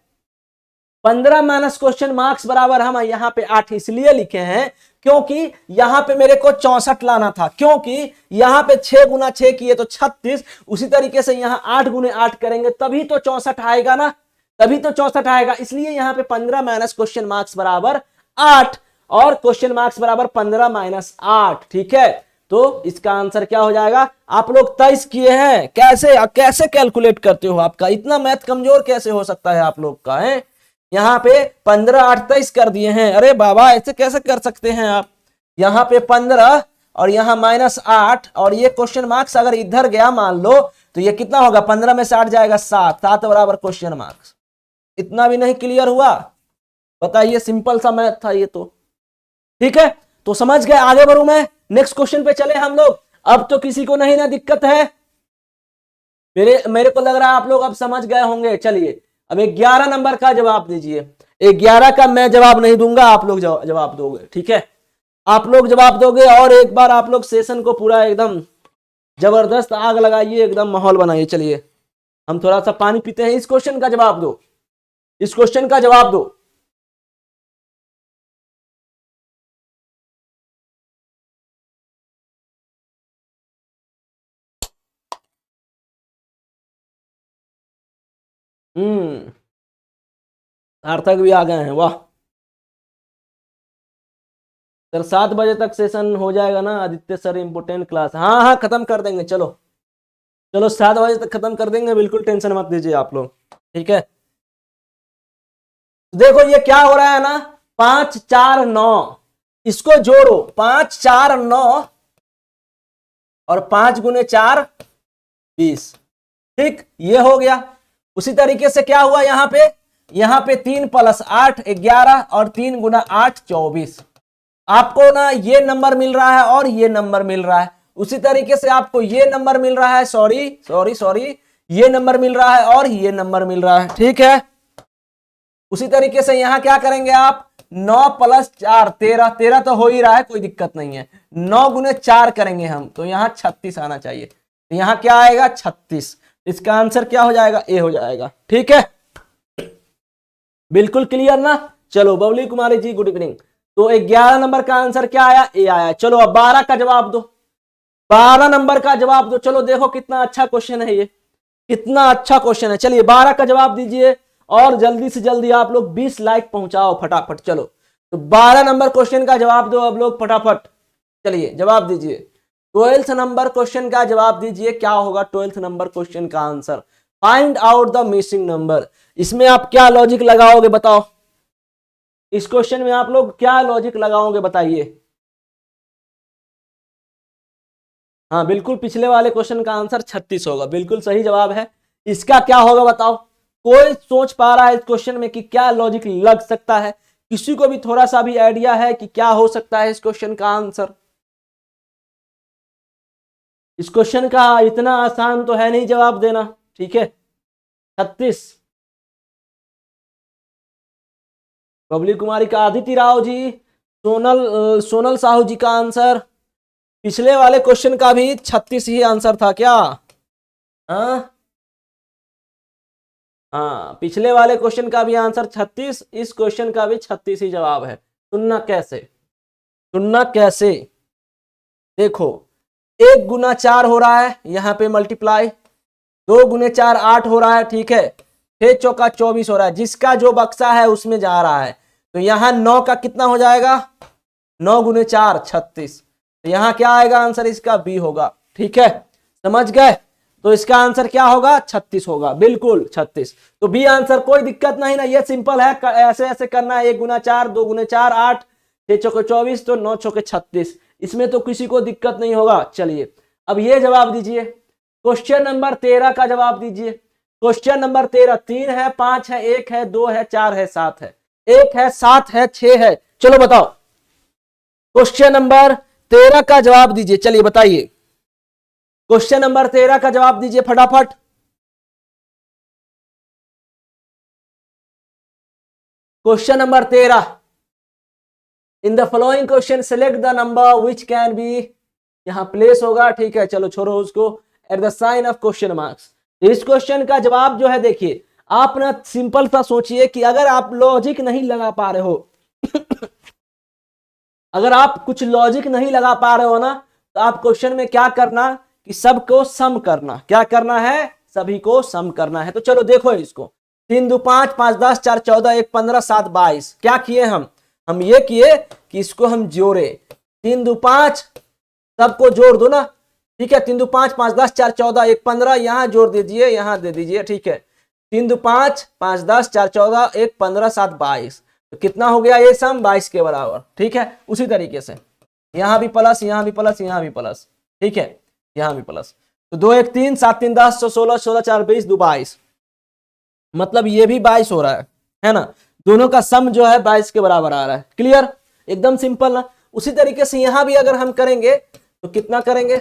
15 माइनस क्वेश्चन मार्क्स बराबर हम यहाँ पे 8 इसलिए लिखे हैं क्योंकि यहां पे मेरे को 64 लाना था, क्योंकि यहां पे 6 गुना 6 किए तो 36। उसी तरीके से यहां 8 गुने 8 करेंगे तभी तो 64 आएगा ना, तभी तो 64 आएगा। इसलिए यहां पे 15 माइनस क्वेश्चन मार्क्स बराबर 8 और क्वेश्चन मार्क्स बराबर 15 माइनस 8। ठीक है, तो इसका आंसर क्या हो जाएगा? आप लोग 23 किए हैं, कैसे कैलकुलेट करते हो? आपका इतना मैथ कमजोर कैसे हो सकता है आप लोग का है? यहाँ पे 15 8 23 कर दिए हैं। अरे बाबा ऐसे कैसे कर सकते हैं आप? यहाँ पे 15 और यहाँ माइनस 8 और ये क्वेश्चन मार्क्स अगर इधर गया मान लो तो ये कितना होगा, 15 में से 8 जाएगा 7, 7 बराबर क्वेश्चन मार्क्स। इतना भी नहीं क्लियर हुआ? बताइए, सिंपल सा मैथ था ये तो। ठीक है, तो समझ गए? आगे बढ़ू मैं, नेक्स्ट क्वेश्चन पे चले हम लोग। अब तो किसी को नहीं ना दिक्कत है? मेरे को लग रहा है आप लोग अब समझ गए होंगे। चलिए अब 11 नंबर का जवाब दीजिए। 11 का मैं जवाब नहीं दूंगा, आप लोग जवाब दोगे। ठीक है, आप लोग जवाब दोगे और एक बार आप लोग सेशन को पूरा एकदम जबरदस्त आग लगाइए, एकदम माहौल बनाइए। चलिए हम थोड़ा सा पानी पीते हैं। इस क्वेश्चन का जवाब दो, इस क्वेश्चन का जवाब दो। सार्थक भी आ गए हैं, वाह। सर 7 बजे तक सेशन हो जाएगा ना आदित्य सर? इंपोर्टेंट क्लास, हाँ हाँ खत्म कर देंगे। चलो चलो 7 बजे तक खत्म कर देंगे, बिल्कुल टेंशन मत लीजिए आप लोग। ठीक है, देखो ये क्या हो रहा है ना, 5 4 9, इसको जोड़ो, 5 4 9 और 5 गुने 4 20। ठीक, ये हो गया। उसी तरीके से क्या हुआ यहाँ पे 3 प्लस 8 11 और 3 गुना 8 24। आपको ना ये नंबर मिल रहा है और ये नंबर मिल रहा है। उसी तरीके से आपको ये नंबर मिल रहा है, सॉरी ये नंबर मिल रहा है और ये नंबर मिल रहा है। ठीक है, उसी तरीके से यहां क्या करेंगे आप, 9 प्लस 4 13, 13 तो हो ही रहा है, कोई दिक्कत नहीं है। 9 गुने 4 करेंगे हम तो यहां 36 आना चाहिए। तो यहां क्या आएगा, 36। इसका आंसर क्या हो जाएगा, ए हो जाएगा। ठीक है, बिल्कुल क्लियर ना? चलो बबली कुमारी जी गुड इवनिंग। तो 11 नंबर का आंसर क्या आया, ए आया। चलो अब 12 का जवाब दो, 12 नंबर का जवाब दो। चलो देखो कितना अच्छा क्वेश्चन है ये, कितना अच्छा क्वेश्चन है। चलिए 12 का जवाब दीजिए और जल्दी से जल्दी आप लोग 20 लाइक पहुंचाओ फटाफट। चलो तो 12 नंबर क्वेश्चन का जवाब दो अब लोग फटाफट। चलिए जवाब दीजिए, 12th नंबर क्वेश्चन का जवाब दीजिए। क्या होगा 12th नंबर क्वेश्चन का answer? Find out the missing number. इसमें आप क्या लॉजिक लगाओगे बताओ? इस क्वेश्चन में आप लोग क्या लॉजिक लगाओगे बताइए? हाँ बिल्कुल, पिछले वाले क्वेश्चन का आंसर 36 होगा, बिल्कुल सही जवाब है। इसका क्या होगा बताओ? कोई सोच पा रहा है इस क्वेश्चन में कि क्या लॉजिक लग सकता है? किसी को भी थोड़ा सा भी आइडिया है कि क्या हो सकता है इस क्वेश्चन का आंसर? इस क्वेश्चन का इतना आसान तो है नहीं जवाब देना, ठीक है। 36। बबली कुमारी का आदित्य राव जी, सोनल साहू जी का आंसर पिछले वाले क्वेश्चन का भी 36 ही आंसर था क्या? हाँ हाँ, पिछले वाले क्वेश्चन का भी आंसर 36, इस क्वेश्चन का भी 36 ही जवाब है। सुनना कैसे, सुनना कैसे? देखो, 1 गुना 4 हो रहा है, यहां पे मल्टीप्लाई, 2 गुने 4 8 हो रहा है, ठीक है। 6 चौका 24 हो रहा है, जिसका जो बक्सा है उसमें जा रहा है। तो यहां 9 का कितना हो जाएगा? 9 गुने 4 36। तो यहां क्या आएगा आंसर? इसका बी होगा, ठीक है। समझ गए? तो इसका आंसर क्या होगा? 36 होगा, बिल्कुल 36। तो बी आंसर, कोई दिक्कत नहीं ना, ये सिंपल है, ऐसे ऐसे करना है। 1 गुना 4, 2 गुने 4 8, 6 चौके 24, तो 9 चौके 36, इसमें तो किसी को दिक्कत नहीं होगा। चलिए अब ये जवाब दीजिए, क्वेश्चन नंबर 13 का जवाब दीजिए। क्वेश्चन नंबर 13, 3 है, 5 है, 1 है, 2 है, 4 है, 7 है, 1 है, 7 है, 6 है। चलो बताओ, क्वेश्चन नंबर 13 का जवाब दीजिए। चलिए बताइए, क्वेश्चन नंबर 13 का जवाब दीजिए फटाफट। Question number 13, in the following question select the number which can be, यहां प्लेस होगा, ठीक है। चलो छोड़ो उसको, at the sign of question marks. इस क्वेश्चन का जवाब जो है, देखिए आप ना सिंपल सा सोचिए कि अगर आप लॉजिक नहीं लगा पा रहे हो अगर आप कुछ लॉजिक नहीं लगा पा रहे हो ना, तो आप क्वेश्चन में क्या करना कि सबको सम करना। क्या करना है? सभी को सम करना है। तो चलो देखो इसको, 3 2 5, 5 10, 4 14, 1 15, 7 22। क्या किए हम ये किए कि इसको हम जोड़े। 3 2 5, सबको जोड़ दो ना, ठीक है। 3 2 5, 5 10, 4 14, 1 15, यहां जोड़ दीजिए, यहां दे दीजिए, ठीक है। 3 2 5, 5 10, 4 14, 1 15, 7 22। तो कितना हो गया ये सम? 22 के बराबर, ठीक है। उसी तरीके से यहां भी प्लस, यहां भी प्लस, यहां भी प्लस, ठीक है, यहां भी प्लस। तो 2 1 3, 7 3 10, 16 16 4 20, 2 22, मतलब ये भी 22 हो रहा है ना। दोनों का सम जो है 22 के बराबर आ रहा है। क्लियर? एकदम सिंपल ना। उसी तरीके से यहां भी अगर हम करेंगे तो कितना करेंगे?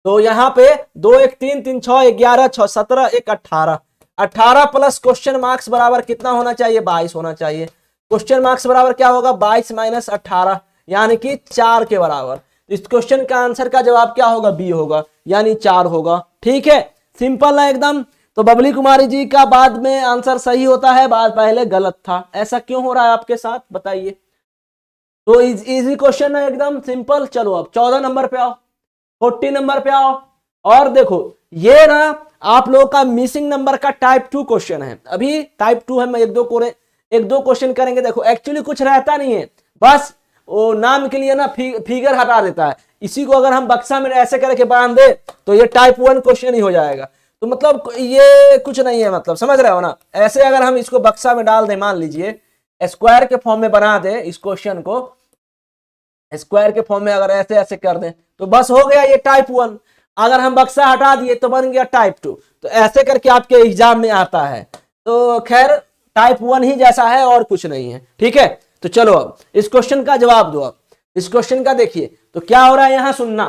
तो यहां पे 2 1 3 3 6 11 6 17 1 18, 18 प्लस क्वेश्चन मार्क्स बराबर कितना होना चाहिए? 22 होना चाहिए। क्वेश्चन मार्क्स बराबर क्या होगा? 22 माइनस 18, यानी कि 4 के बराबर। इस क्वेश्चन का आंसर का जवाब क्या होगा? बी होगा, यानी 4 होगा, ठीक है। सिंपल है एकदम। तो बबली कुमारी जी का बाद में आंसर सही होता है, बाद पहले गलत था। ऐसा क्यों हो रहा है आपके साथ, बताइए। तो इजी क्वेश्चन है, एकदम सिंपल। चलो अब 14 नंबर पे आओ, 40 नंबर पे आओ। और देखो ये ना आप लोगों का मिसिंग नंबर का टाइप 2 क्वेश्चन है। अभी टाइप 2 है, मैं एक दो क्वेश्चन करेंगे। देखो एक्चुअली कुछ रहता नहीं है, बस वो नाम के लिए ना फिगर हटा देता है। इसी को अगर हम बक्सा में ऐसे करके बांध दे तो ये टाइप 1 क्वेश्चन ही हो जाएगा। तो मतलब ये कुछ नहीं है, मतलब समझ रहे हो ना। ऐसे अगर हम इसको बक्सा में डाल दें, मान लीजिए स्क्वायर के फॉर्म में बना दे, इस क्वेश्चन को स्क्वायर के फॉर्म में अगर ऐसे ऐसे कर दें तो बस हो गया ये टाइप 1। अगर हम बक्सा हटा दिए तो बन गया टाइप 2। तो ऐसे करके आपके एग्जाम में आता है। तो खैर टाइप 1 ही जैसा है और कुछ नहीं है, ठीक है। तो चलो अब इस क्वेश्चन का जवाब दो। अब इस क्वेश्चन का देखिए तो क्या हो रहा है, यहां सुनना।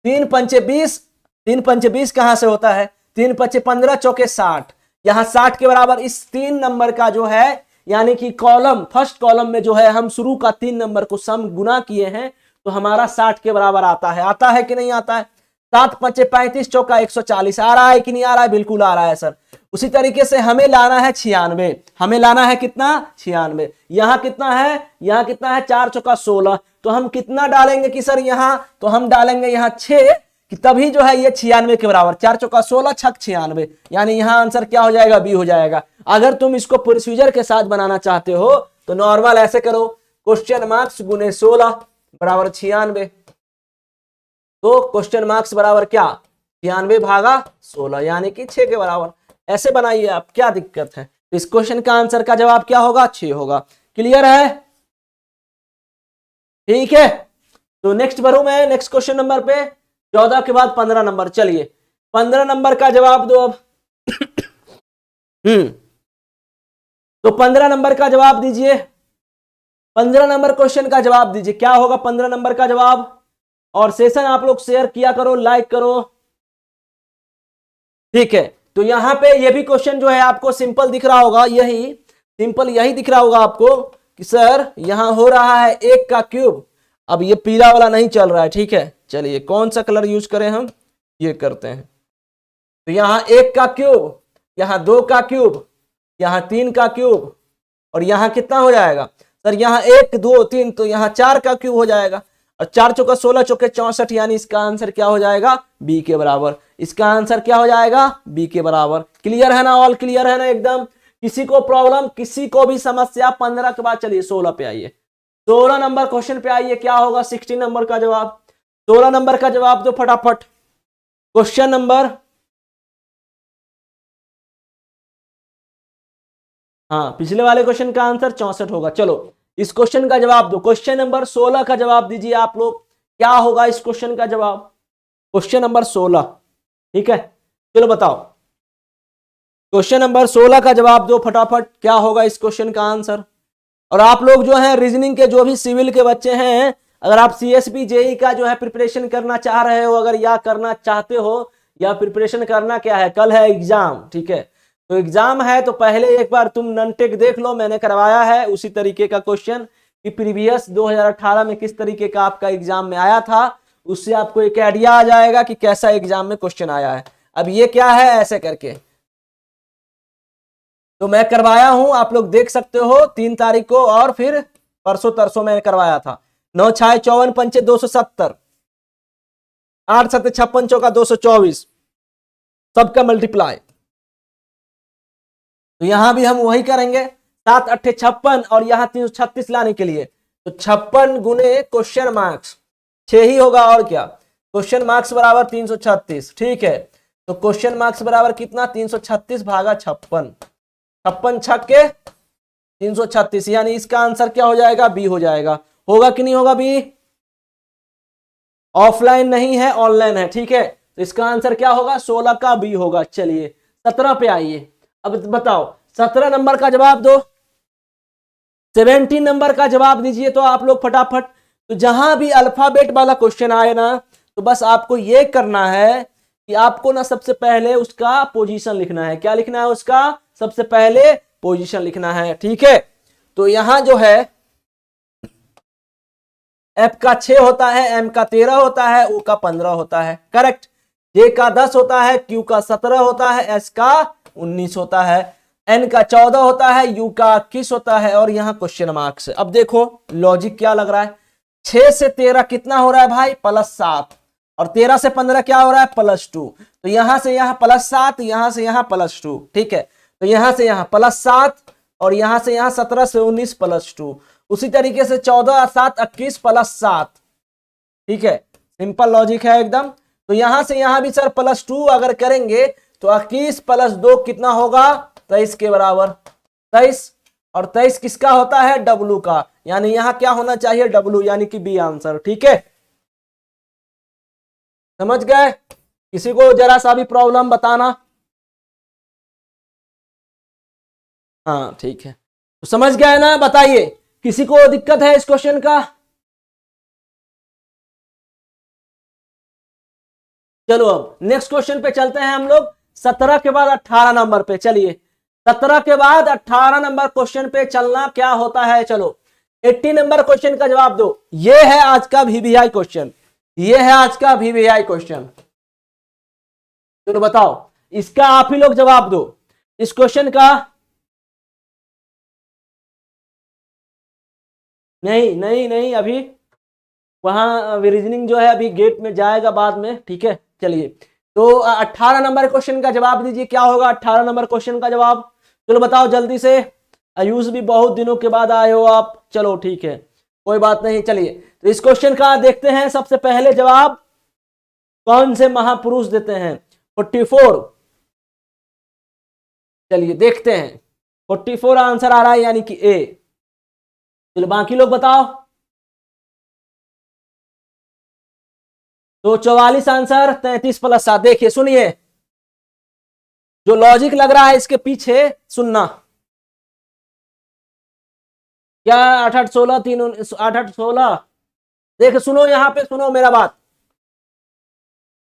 3 पंचे 20, 3 पंचे 20 कहां से होता है? 3 पंचे 15, चौके 60, यहां 60 के बराबर इस 3 नंबर का जो है, यानी कि कॉलम, फर्स्ट कॉलम में जो है हम शुरू का 3 नंबर को सम गुना किए हैं तो हमारा 60 के बराबर आता है। आता है कि नहीं आता है? 7 पंचे 35, चौका 140, आ रहा है कि नहीं आ रहा है? बिल्कुल आ रहा है सर। उसी तरीके से हमें लाना है 96, हमें लाना है कितना? 96। यहां कितना है? यहां कितना है? 4 चौका 16। तो हम कितना डालेंगे कि सर यहां, तो हम डालेंगे यहां 6, कि तभी जो है ये 96 के बराबर। 4 चौका 16, 6 96, यानी यहां आंसर क्या हो जाएगा? बी हो जाएगा। अगर तुम इसको प्रोसीजर के साथ बनाना चाहते हो तो नॉर्मल ऐसे करो, क्वेश्चन मार्क्स गुने 16 बराबर 96। तो क्वेश्चन मार्क्स बराबर क्या? 96 भागा 16, यानी कि 6 के बराबर। ऐसे बनाइए आप, क्या दिक्कत है। इस क्वेश्चन का आंसर का जवाब क्या होगा? 6 होगा। क्लियर है? ठीक है। तो नेक्स्ट भरूं मैं नेक्स्ट क्वेश्चन नंबर पे 14 के बाद 15 नंबर। चलिए 15 नंबर का जवाब दो अब। तो 15 नंबर का जवाब दीजिए। 15 नंबर क्वेश्चन का जवाब दीजिए, क्या होगा 15 नंबर का जवाब। और सेशन आप लोग शेयर किया करो, लाइक करो, ठीक है। तो यहां पे ये भी क्वेश्चन जो है आपको सिंपल दिख रहा होगा, यही सिंपल यही दिख रहा होगा आपको कि सर यहां हो रहा है 1 का क्यूब। अब ये पीला वाला नहीं चल रहा है, ठीक है। चलिए कौन सा कलर यूज करें हम, ये करते हैं। तो यहां 1 का क्यूब, यहां 2 का क्यूब, यहां 3 का क्यूब, और यहां कितना हो जाएगा सर, यहां 1 2 3, तो यहां 4 का क्यूब हो जाएगा। और 4 चौका 16 चौके 64, यानी इसका आंसर क्या हो जाएगा, बी के बराबर। इसका आंसर क्या हो जाएगा, बी के बराबर। क्लियर है ना, ऑल क्लियर है ना एकदम। किसी को प्रॉब्लम, किसी को भी समस्या। 15 के बाद चलिए 16 पे आइए। 16 नंबर क्वेश्चन पे आइए, क्या होगा 16 नंबर का जवाब। 16 नंबर का जवाब दो फटाफट। क्वेश्चन नंबर, हाँ पिछले वाले क्वेश्चन का आंसर 64 होगा। चलो इस क्वेश्चन का जवाब दो। क्वेश्चन नंबर 16 का जवाब दीजिए आप लोग, क्या होगा इस क्वेश्चन का जवाब। क्वेश्चन नंबर 16, ठीक है। चलो बताओ क्वेश्चन नंबर 16 का जवाब दो फटाफट, क्या होगा इस क्वेश्चन का आंसर। और आप लोग जो है रीजनिंग के, जो भी सिविल के बच्चे हैं, अगर आप सीएसबी जेई का जो है प्रिपरेशन करना चाह रहे हो, अगर या करना चाहते हो, या प्रिपरेशन करना क्या है, कल है एग्जाम, ठीक है। तो एग्जाम है तो पहले एक बार तुम ननटेक देख लो, मैंने करवाया है उसी तरीके का क्वेश्चन कि प्रीवियस 2018 में किस तरीके का आपका एग्जाम में आया था, उससे आपको एक आइडिया आ जाएगा कि कैसा एग्जाम में क्वेश्चन आया है। अब ये क्या है, ऐसे करके तो मैं करवाया हूं, आप लोग देख सकते हो 3 तारीख को, और फिर परसों तरसों मैंने करवाया था। 9 6 54 पंचे 270, 8 7 56 चौका 224, सबका मल्टीप्लाई। तो यहां भी हम वही करेंगे, 7 8 56, और यहां 336 लाने के लिए तो 56 गुने क्वेश्चन मार्क्स 6 ही होगा, और क्या, क्वेश्चन मार्क्स बराबर 336, ठीक है। तो क्वेश्चन मार्क्स बराबर कितना, 336 भागा 56, 56 छक्के 336, यानी इसका आंसर क्या हो जाएगा, बी हो जाएगा। होगा कि नहीं होगा बी, ऑफलाइन नहीं है ऑनलाइन है, ठीक है। तो इसका आंसर क्या होगा, 16 का बी होगा। चलिए 17 पे आइए। अब बताओ 17 नंबर का जवाब दो। 17 नंबर का जवाब दीजिए तो आप लोग फटाफट। तो जहां भी अल्फाबेट वाला क्वेश्चन आए ना, तो बस आपको ये करना है कि आपको ना सबसे पहले उसका पोजीशन लिखना है। क्या लिखना है, उसका सबसे पहले पोजीशन लिखना है, ठीक है। तो यहां जो है एफ का 6 होता है, एम का 13 होता है, ओ का 15 होता है, करेक्ट। जे का 10 होता है, क्यू का 17 होता है, एस का 19 होता है, एन का 14 होता है, यू का 21 होता है, और यहां क्वेश्चन मार्क्स। अब देखो लॉजिक क्या लग रहा है, 6 से 13 कितना हो रहा है भाई, +7, और 13 से 15 क्या हो रहा है, +2। तो यहां से यहां +7, यहां से यहां +2, ठीक है। तो यहां से यहां +7, और यहां से यहां 17 से 19 +2। उसी तरीके से 14 7 21 +7, ठीक है। सिंपल लॉजिक है एकदम। तो यहां से यहां भी सर +2 अगर करेंगे तो 21 + 2 कितना होगा, 23 के बराबर। 23, और 23 किसका होता है, डब्लू का, यानी यहां क्या होना चाहिए, डब्लू, यानी कि बी आंसर, ठीक है। समझ गए, किसी को जरा सा भी प्रॉब्लम बताना। हाँ ठीक है, तो समझ गए ना, बताइए किसी को दिक्कत है इस क्वेश्चन का। चलो अब नेक्स्ट क्वेश्चन पे चलते हैं हम लोग। 17 के बाद 18 नंबर पे चलिए। 17 के बाद 18 नंबर क्वेश्चन पे चलना क्या होता है, चलो 80 नंबर क्वेश्चन का जवाब दो। ये है आज का वीवीआई क्वेश्चन, ये है आज का वीवीआई क्वेश्चन। चलो बताओ इसका आप ही लोग जवाब दो इस क्वेश्चन का। नहीं नहीं नहीं, अभी वहां रीजनिंग जो है अभी गेट में जाएगा बाद में, ठीक है। चलिए तो 18 नंबर क्वेश्चन का जवाब दीजिए, क्या होगा 18 नंबर क्वेश्चन का जवाब। चलो बताओ जल्दी से, आयुष भी बहुत दिनों के बाद आए हो आप, चलो ठीक है कोई बात नहीं। चलिए तो इस क्वेश्चन का देखते हैं सबसे पहले जवाब कौन से महापुरुष देते हैं, 44। चलिए देखते हैं 44 आंसर आ रहा है, यानी कि ए। चलो बाकी लोग बताओ। तो 44 आंसर 33 प्लस 7। देखिए सुनिए, जो लॉजिक लग रहा है इसके पीछे सुनना। क्या 8 8 16 3 8 8 16। देखिए सुनो, यहां पे सुनो मेरा बात।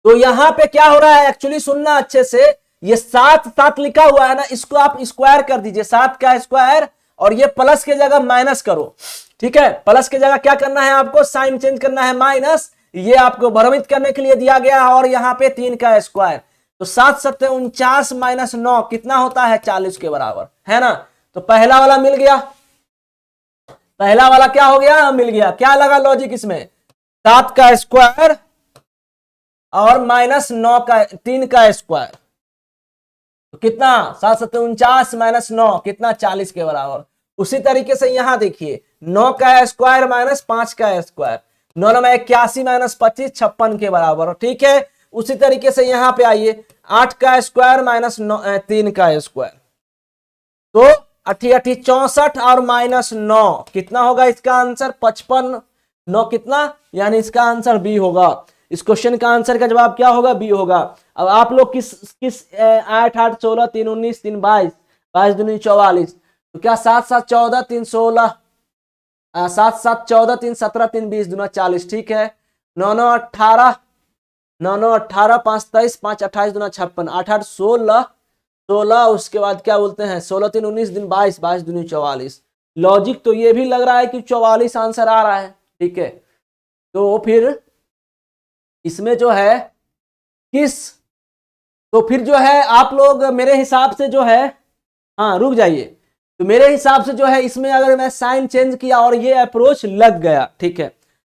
तो यहां पे क्या हो रहा है एक्चुअली, सुनना अच्छे से। ये 7 7 लिखा हुआ है ना, इसको आप स्क्वायर कर दीजिए, 7 का स्क्वायर, और ये प्लस के जगह माइनस करो। ठीक है, प्लस की जगह क्या करना है आपको, साइन चेंज करना है माइनस। ये आपको भ्रमित करने के लिए दिया गया है। और यहां पे 3 का स्क्वायर, तो 7 7 49 माइनस 9 कितना होता है, 40 के बराबर, है ना। तो पहला वाला मिल गया, पहला वाला क्या हो गया, मिल गया। क्या लगा लॉजिक इसमें, 7 का स्क्वायर और माइनस 9 का 3 का स्क्वायर, तो कितना 7 7 49 माइनस 9 कितना, 40 के बराबर। उसी तरीके से यहां देखिए, 9 का स्क्वायर माइनस 5 का स्क्वायर, 9 9 81 माइनस 25 56 के बराबर। ठीक है, उसी तरीके से यहां पे आइए, 8 का स्क्वायर माइनस 3 का स्क्वायर, तो 8 8 64 और माइनस 9 कितना होगा इसका आंसर, 55। 9 कितना, यानी इसका आंसर बी होगा। इस क्वेश्चन का आंसर का जवाब क्या होगा, बी होगा। अब आप लोग किस 8 8 16 3 19 3 22 22 दूनी 44, तो क्या 7 7 14 3 16, 7 7 14 3 17 3 20 दूना 40। ठीक है, 9 9 18 9 9 18 5 23 5 28 दूना 56, 8 8 16 16, उसके बाद क्या बोलते हैं 16 3 19 दिन 22 22 दूनी 44। लॉजिक तो ये भी लग रहा है कि 44 आंसर आ रहा है। ठीक है, तो फिर इसमें जो है किस, तो फिर जो है आप लोग मेरे हिसाब से जो है, हाँ रुक जाइए, तो मेरे हिसाब से जो है इसमें अगर मैं साइन चेंज किया और ये अप्रोच लग गया, ठीक है,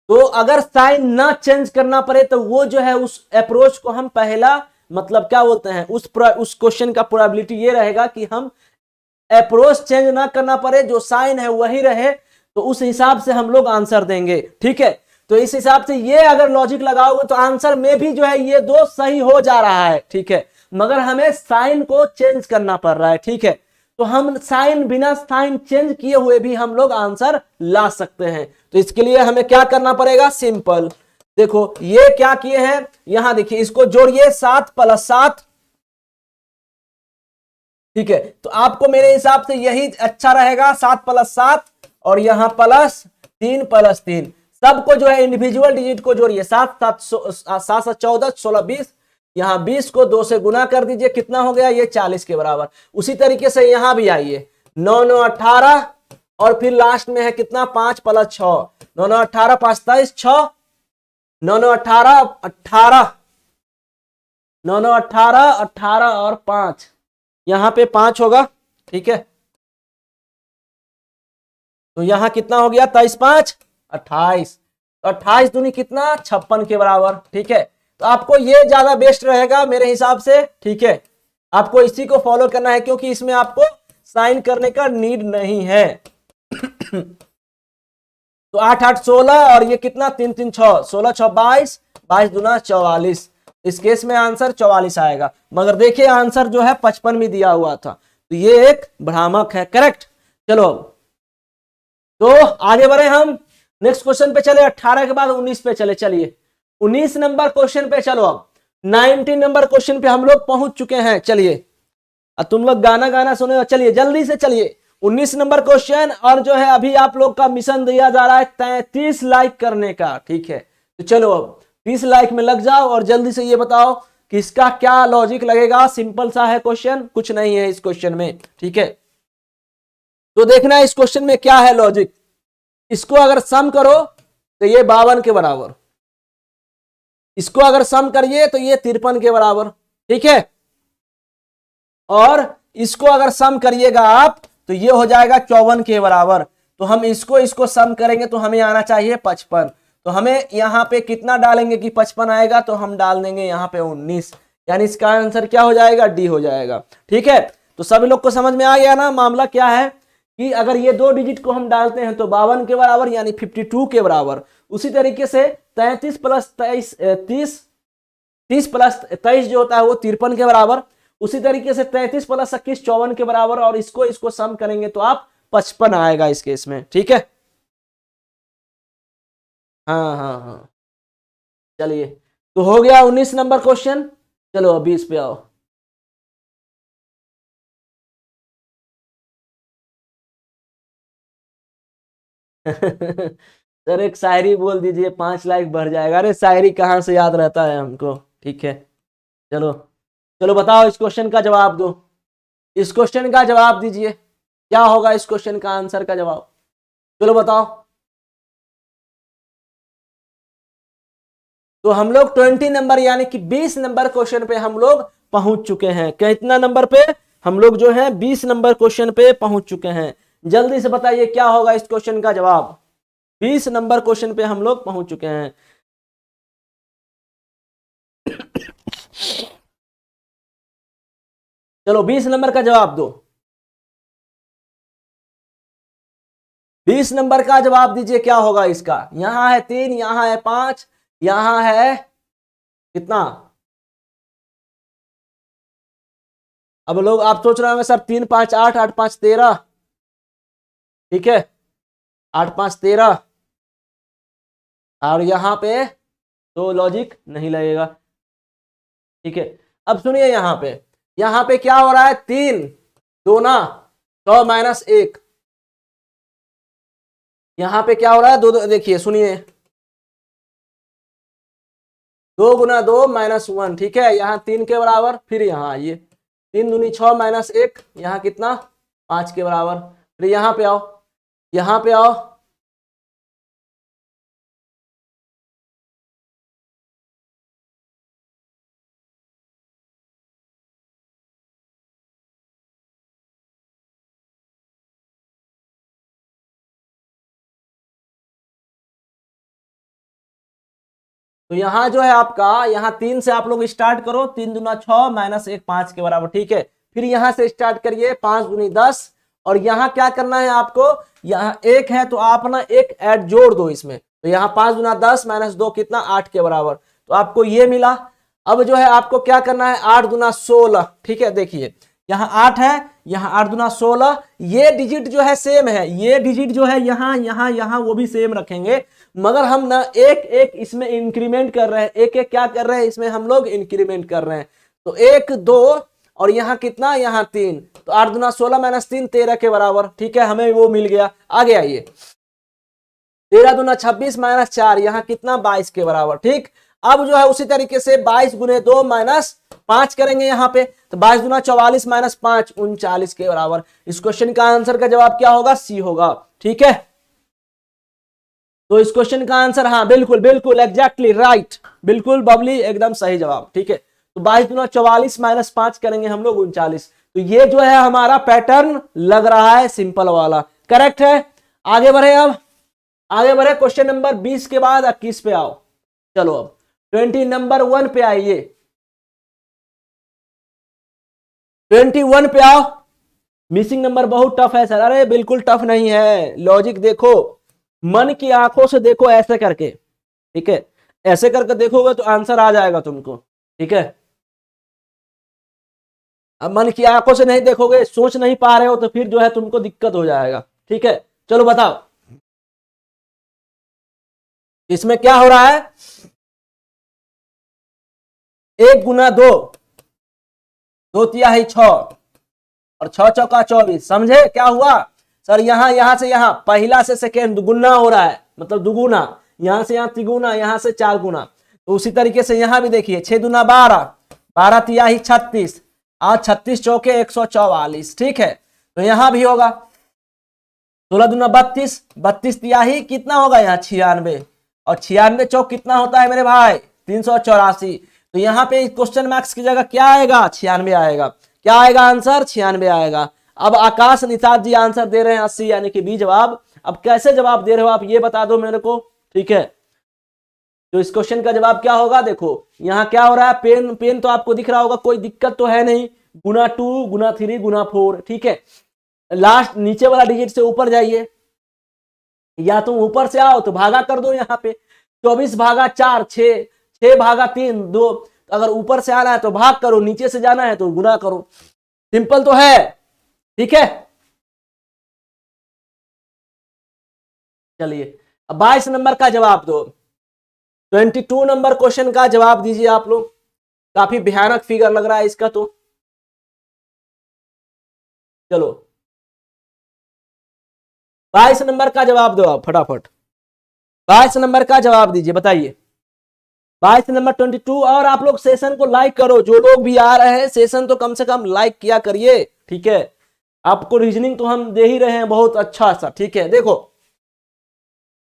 तो अगर साइन ना चेंज करना पड़े तो वो जो है उस अप्रोच को हम पहला मतलब क्या बोलते हैं, उस क्वेश्चन का प्रोबेबिलिटी ये रहेगा कि हम अप्रोच चेंज ना करना पड़े, जो साइन है वही रहे, तो उस हिसाब से हम लोग आंसर देंगे। ठीक है, तो इस हिसाब से ये अगर लॉजिक लगाओगे तो आंसर में भी जो है ये दो सही हो जा रहा है। ठीक है, मगर हमें साइन को चेंज करना पड़ रहा है। ठीक है, तो हम साइन बिना साइन चेंज किए हुए भी हम लोग आंसर ला सकते हैं। तो इसके लिए हमें क्या करना पड़ेगा, सिंपल देखो ये क्या किए हैं, यहां देखिए इसको जोड़िए 7 + 7। ठीक है, तो आपको मेरे हिसाब से यही अच्छा रहेगा, 7 + 7 और यहां +3 + 3, सबको जो है इंडिविजुअल डिजिट को जोड़िए, 7 7 14 16 20, यहां 20 को 2 से गुना कर दीजिए, कितना हो गया ये 40 के बराबर। उसी तरीके से यहां भी आइए, 9 9 18 और फिर लास्ट में है कितना 5 + 6, 9 9 18 5 23 6, 9 9 18 18, 9 9 18 18 और 5, यहां पे 5 होगा। ठीक है, तो यहां कितना हो गया 23 5 28, तो 28 दूनी कितना 56 के बराबर। ठीक है, तो आपको ये ज्यादा बेस्ट रहेगा मेरे हिसाब से। ठीक है, आपको इसी को फॉलो करना है क्योंकि इसमें आपको साइन करने का नीड नहीं है। तो 8 8 16 और ये कितना 3 3 6, 16 6 22, 22 दूना 44, इस केस में आंसर 44 आएगा। मगर देखिए आंसर जो है 55 में दिया हुआ था, तो ये एक भ्रामक है। करेक्ट, चलो तो आगे बढ़े हम नेक्स्ट क्वेश्चन पे चले, 18 के बाद 19 पे चले। चलिए 19 नंबर क्वेश्चन पे चलो। अब 19 नंबर क्वेश्चन पे हम लोग पहुंच चुके हैं। चलिए अब तुम लोग गाना गाना सुने, चलिए जल्दी से चलिए 19 नंबर क्वेश्चन। और जो है अभी आप लोग का मिशन दिया जा रहा है 33 लाइक करने का। ठीक है, तो चलो अब 30 लाइक में लग जाओ और जल्दी से ये बताओ कि इसका क्या लॉजिक लगेगा। सिंपल सा है क्वेश्चन, कुछ नहीं है इस क्वेश्चन में। ठीक है, तो देखना है इस क्वेश्चन में क्या है लॉजिक। इसको अगर सम करो तो ये 52 के बराबर, इसको अगर सम करिए तो ये 53 के बराबर। ठीक है, और इसको अगर सम करिएगा आप तो ये हो जाएगा 54 के बराबर। तो हम इसको सम करेंगे तो हमें आना चाहिए 55। तो हमें यहां पे कितना डालेंगे कि 55 आएगा, तो हम डाल देंगे यहां पे 19, यानी इसका आंसर क्या हो जाएगा, डी हो जाएगा। ठीक है, तो सभी लोग को समझ में आ गया ना मामला क्या है, कि अगर ये दो डिजिट को हम डालते हैं तो 52 के बराबर यानी 52 के बराबर। उसी तरीके से 33 + 23 30 30 + 23 जो होता है वो 53 के बराबर। उसी तरीके से 33 + 21 54 के बराबर, और इसको सम करेंगे तो आप 55 आएगा इस केस में। ठीक है, हाँ हाँ हाँ, चलिए तो हो गया 19 नंबर क्वेश्चन। चलो अब 20 पे आओ। सर एक शायरी बोल दीजिए, 5 लाख बढ़ जाएगा। अरे शायरी कहाँ से याद रहता है हमको। ठीक है चलो। चलो बताओ, इस क्वेश्चन का जवाब दो। इस क्वेश्चन का जवाब दीजिए, क्या होगा इस क्वेश्चन का आंसर का जवाब। चलो बताओ। तो हम लोग 20 नंबर यानी कि 20 नंबर क्वेश्चन पे हम लोग पहुंच चुके हैं। कितना नंबर पे हम लोग जो है 20 नंबर क्वेश्चन पे पहुंच चुके हैं। जल्दी से बताइए क्या होगा इस क्वेश्चन का जवाब। 20 नंबर क्वेश्चन पे हम लोग पहुंच चुके हैं। चलो 20 नंबर का जवाब दो। 20 नंबर का जवाब दीजिए, क्या होगा इसका। यहां है 3, यहां है 5, यहां है कितना। अब लोग आप सोच रहे होंगे सर 3 5 8, 8 5 13। ठीक है 8 5 13, और यहां पे तो लॉजिक नहीं लगेगा। ठीक है अब सुनिए, यहां पे क्या हो रहा है। 3 2 100 माइनस 1। यहां पे क्या हो रहा है, दो देखिए सुनिए, 2 गुना 2 - 1। ठीक है यहाँ 3 के बराबर। फिर यहाँ आइए, 3 दूनी 6 माइनस 1, यहाँ कितना 5 के बराबर। फिर यहाँ पे आओ, यहाँ पे आओ, तो यहाँ जो है आपका, यहाँ 3 से आप लोग स्टार्ट करो। 3 दूना 6 माइनस 1 5 के बराबर। ठीक है फिर यहाँ से स्टार्ट करिए, 5 दूनी 10। और यहाँ क्या करना है आपको, यहाँ 1 है तो आप ना 1 ऐड जोड़ दो इसमें। तो यहाँ 5 दूना 10 माइनस 2 कितना 8 के बराबर। तो आपको ये मिला। अब जो है आपको क्या करना है, 8 दूना 16। ठीक है देखिए यहाँ 8 है, यहाँ 8 दूना 16। ये डिजिट जो है सेम है, ये डिजिट जो है यहाँ यहाँ यहाँ वो भी सेम रखेंगे। मगर हम ना एक एक इसमें इंक्रीमेंट कर रहे हैं, एक एक क्या कर रहे हैं इसमें हम लोग इंक्रीमेंट कर रहे हैं। तो 1 2 और यहाँ कितना, यहाँ 3। तो 8 दूना 16 माइनस 3 13 के बराबर। ठीक है हमें वो मिल गया। आगे आइए, 13 दूना 26 माइनस 4, यहाँ कितना 22 के बराबर। ठीक अब जो है उसी तरीके से 22 गुने 2 माइनस 5 करेंगे यहाँ पे। तो 22 दूना 44 माइनस 5 39 के बराबर। इस क्वेश्चन का आंसर का जवाब क्या होगा, सी होगा। ठीक है तो इस क्वेश्चन का आंसर, हाँ बिल्कुल बिल्कुल एग्जैक्टली राइट, बिल्कुल बबली एकदम सही जवाब। ठीक है तो 22 दूना 44 माइनस 5 करेंगे हम लोग 39। तो ये जो है हमारा पैटर्न लग रहा है सिंपल वाला, करेक्ट है। आगे बढ़े, अब आगे बढ़े क्वेश्चन नंबर 20 के बाद 21 पे आओ। चलो अब 20 नंबर 1 पे आइए, 21 पे आओ। मिसिंग नंबर बहुत टफ है सर। अरे बिल्कुल टफ नहीं है, लॉजिक देखो, मन की आंखों से देखो ऐसे करके। ठीक है ऐसे करके देखोगे तो आंसर आ जाएगा तुमको। ठीक है अब मन की आंखों से नहीं देखोगे, सोच नहीं पा रहे हो, तो फिर जो है तुमको दिक्कत हो जाएगा। ठीक है चलो बताओ इसमें क्या हो रहा है। 1 गुना 2, 2 तिहाई 6, और 6 चौका 24। समझे क्या हुआ सर, यहां से यहां पहला से सेकेंड गुना हो रहा है, मतलब दुगुना। यहां से यहां तिगुना, यहां से 4 गुना। तो उसी तरीके से यहां भी देखिए, 6 दूना 12, 12 तिहाई 36, और 36 चौके 144। ठीक है तो यहां भी होगा 16 दूना 32, 32 तिहाई कितना होगा यहाँ 96, और 96 चौक कितना होता है मेरे भाई 384। तो यहाँ पे क्वेश्चन मार्क्स की जगह क्या आएगा, 96 आएगा। क्या आएगा आंसर, 96 आएगा। अब आकाश निषाद जी आंसर दे रहे हैं 80 यानी कि बी जवाब। अब कैसे जवाब दे रहे हो आप ये बता दो मेरे को। ठीक है तो इस क्वेश्चन का जवाब क्या होगा, देखो यहाँ क्या हो रहा है, पेन पेन तो आपको दिख रहा होगा, कोई दिक्कत तो है नहीं। गुना 2 गुना 3 गुना 4। ठीक है लास्ट नीचे वाला डिजिट से ऊपर जाइए, या तुम ऊपर से आओ तो भागा कर दो। यहाँ पे 24 भागा 4 6, 6 भागा 3 2। अगर ऊपर से आना है तो भाग करो, नीचे से जाना है तो गुना करो। सिंपल तो है। ठीक है चलिए अब 22 नंबर का जवाब दो। 22 नंबर क्वेश्चन का जवाब दीजिए आप लोग। काफी भयानक फिगर लग रहा है इसका तो। चलो 22 नंबर का जवाब दो आप फटाफट। 22 नंबर का जवाब दीजिए, बताइए 22 नंबर 22। और आप लोग सेशन को लाइक करो, जो लोग भी आ रहे हैं सेशन तो कम से कम लाइक किया करिए, ठीक है। आपको रीजनिंग तो हम दे ही रहे हैं बहुत अच्छा सा, ठीक है। देखो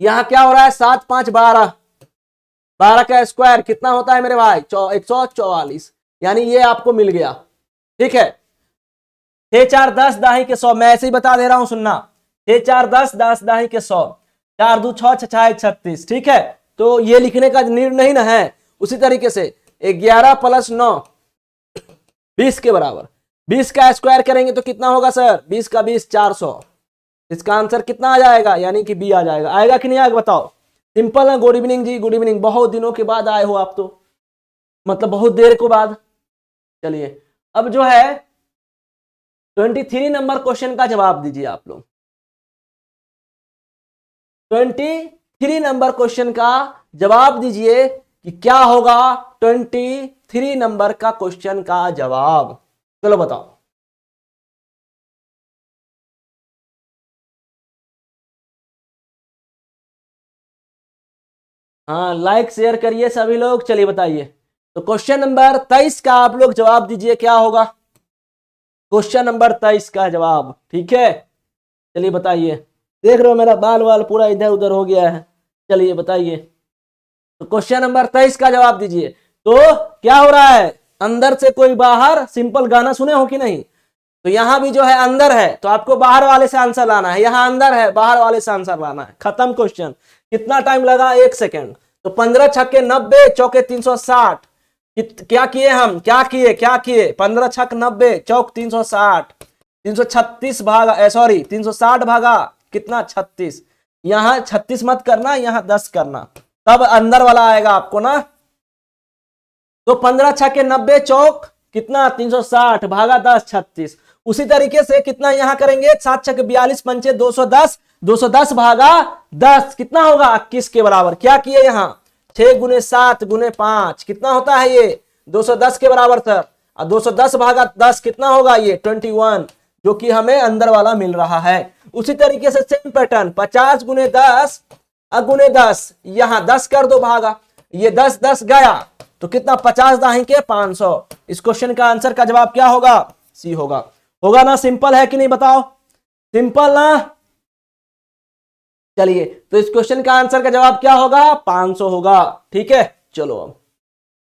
यहां क्या हो रहा है, 7 5 12, 12 का स्क्वायर कितना होता है मेरे भाई 144, यानी ये आपको मिल गया, ठीक है। 6 4 10 दाही के 100, मैं ऐसे ही बता दे रहा हूं सुनना। 6 4 10 10 दाही के 100, 4 2 6 6 36, ठीक है। तो ये लिखने का निर्णय नहीं ना है। उसी तरीके से 11 + 9 20 के बराबर। 20 का स्क्वायर करेंगे तो कितना होगा सर, 20 का 20 400। इसका आंसर कितना आ जाएगा, यानी कि बी आ जाएगा। आएगा कि नहीं आएगा बताओ। सिंपल है। गुड इवनिंग जी, गुड इवनिंग। बहुत दिनों के बाद आए हो आप तो, मतलब बहुत देर के बाद। चलिए अब जो है 23 नंबर क्वेश्चन का जवाब दीजिए आप लोग। 23 नंबर क्वेश्चन का जवाब दीजिए कि क्या होगा 23 नंबर का क्वेश्चन का जवाब। चलो बताओ। हाँ लाइक शेयर करिए सभी लोग। चलिए बताइए। तो क्वेश्चन नंबर 23 का आप लोग जवाब दीजिए क्या होगा। क्वेश्चन नंबर 23 का जवाब, ठीक है। चलिए बताइए। देख रहे हो मेरा बाल वाल पूरा इधर उधर हो गया है। चलिए बताइए। तो क्वेश्चन नंबर 23 का जवाब दीजिए। तो क्या हो रहा है, अंदर से कोई बाहर। सिंपल गाना सुने हो कि नहीं। तो यहां भी जो है अंदर है तो आपको बाहर वाले से आंसर लाना है, यहां अंदर है बाहर वाले से आंसर लाना है। खत्म क्वेश्चन। कितना टाइम लगा, 1 सेकेंड। तो 15 छक्के 90, चौके 360। क्या किए हम, क्या किए 15 छक 90 चौक 360, 336 भागा सॉरी 360 भागा कितना 36। यहां 36 मत करना, यहां 10 करना, तब अंदर वाला आएगा आपको ना। तो 15 छक्के 90 चौक कितना 360 भागा 10 36। उसी तरीके से कितना यहां करेंगे, 7 छक्के 42 पंचे 210, 210 भागा 10 कितना होगा 21 के बराबर। क्या किए यहां 6 गुने 7 गुने 5 कितना होता है ये 210 के बराबर सर। और 210 भागा 10 कितना होगा ये 21, जो कि हमें अंदर वाला मिल रहा है। उसी तरीके से सेम पैटर्न 50 गुने 10 गुने 10, यहां 10 कर दो भागा, ये 10 10 गया तो कितना 50 दाही के 500। इस क्वेश्चन का आंसर का जवाब क्या होगा, सी होगा ना। सिंपल है कि नहीं बताओ, सिंपल ना। चलिए तो इस क्वेश्चन का आंसर का जवाब क्या होगा 500 होगा, ठीक है। चलो अब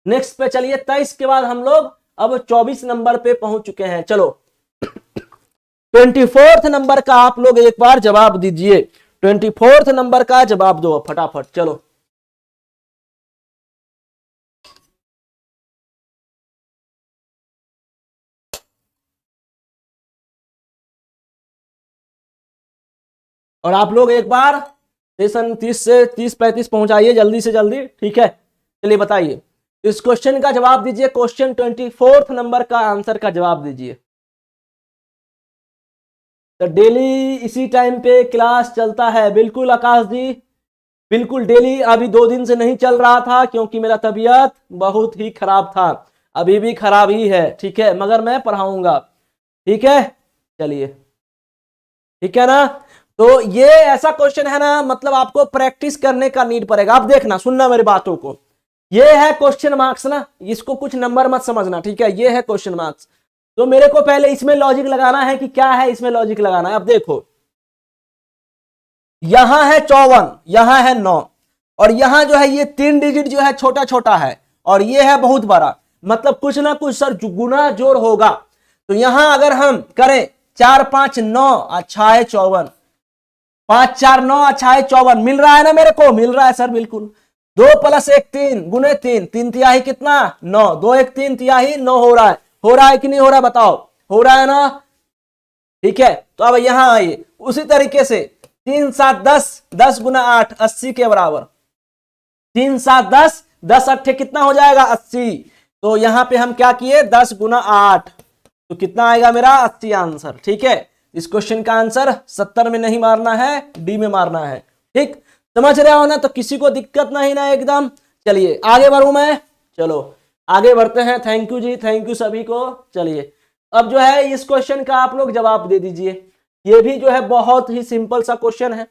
नेक्स्ट पे चलिए। 23 के बाद हम लोग अब 24 नंबर पे पहुंच चुके हैं। चलो 24th नंबर का आप लोग एक बार जवाब दीजिए। 24th नंबर का जवाब दो फटाफट। चलो और आप लोग एक बार सेशन 30 से 30-35 पहुंचाइए जल्दी से जल्दी, ठीक है। चलिए बताइए इस क्वेश्चन का जवाब दीजिए। क्वेश्चन 24th नंबर का आंसर का जवाब दीजिए। तो डेली इसी टाइम पे क्लास चलता है, बिल्कुल आकाश जी, बिल्कुल डेली। अभी 2 दिन से नहीं चल रहा था क्योंकि मेरा तबीयत बहुत ही खराब था, अभी भी खराब ही है, ठीक है। मगर मैं पढ़ाऊंगा, ठीक है। चलिए ठीक है ना। तो ये ऐसा क्वेश्चन है ना, मतलब आपको प्रैक्टिस करने का नीड पड़ेगा। आप देखना सुनना मेरी बातों को। ये है क्वेश्चन मार्क्स ना, इसको कुछ नंबर मत समझना, ठीक है। ये है क्वेश्चन मार्क्स। तो मेरे को पहले इसमें लॉजिक लगाना है कि क्या है, इसमें लॉजिक लगाना है। अब देखो यहां है 54, यहां है 9, और यहां जो है ये 3 डिजिट जो है छोटा छोटा है और ये है बहुत बड़ा, मतलब कुछ ना कुछ सर गुना जोड़ होगा। तो यहां अगर हम करें 4 5 9 अच्छा है 54, 5 4 9 अच्छा है 54, मिल रहा है ना मेरे को, मिल रहा है सर बिल्कुल। 2 + 1 3 गुने 3, 3 तिहाई कितना 9, 2 1 3 तिहाई 9 हो रहा है कि नहीं हो रहा बताओ, हो रहा है ना, ठीक है। तो अब यहां आइए उसी तरीके से 3 7 10, 10 गुना 8 80 के बराबर। 3 7 10, 10 8 कितना हो जाएगा 80। तो यहां पे हम क्या किए 10 गुना 8, तो कितना आएगा मेरा 80 आंसर, ठीक है। इस क्वेश्चन का आंसर 70 में नहीं मारना है, डी में मारना है, ठीक। समझ रहे हो ना। तो किसी को दिक्कत नहीं ना एकदम। चलिए आगे बढ़ूं मैं, चलो आगे बढ़ते हैं। थैंक यू जी, थैंक यू सभी को। चलिए अब जो है इस क्वेश्चन का आप लोग जवाब दे दीजिए। ये भी जो है बहुत ही सिंपल सा क्वेश्चन है।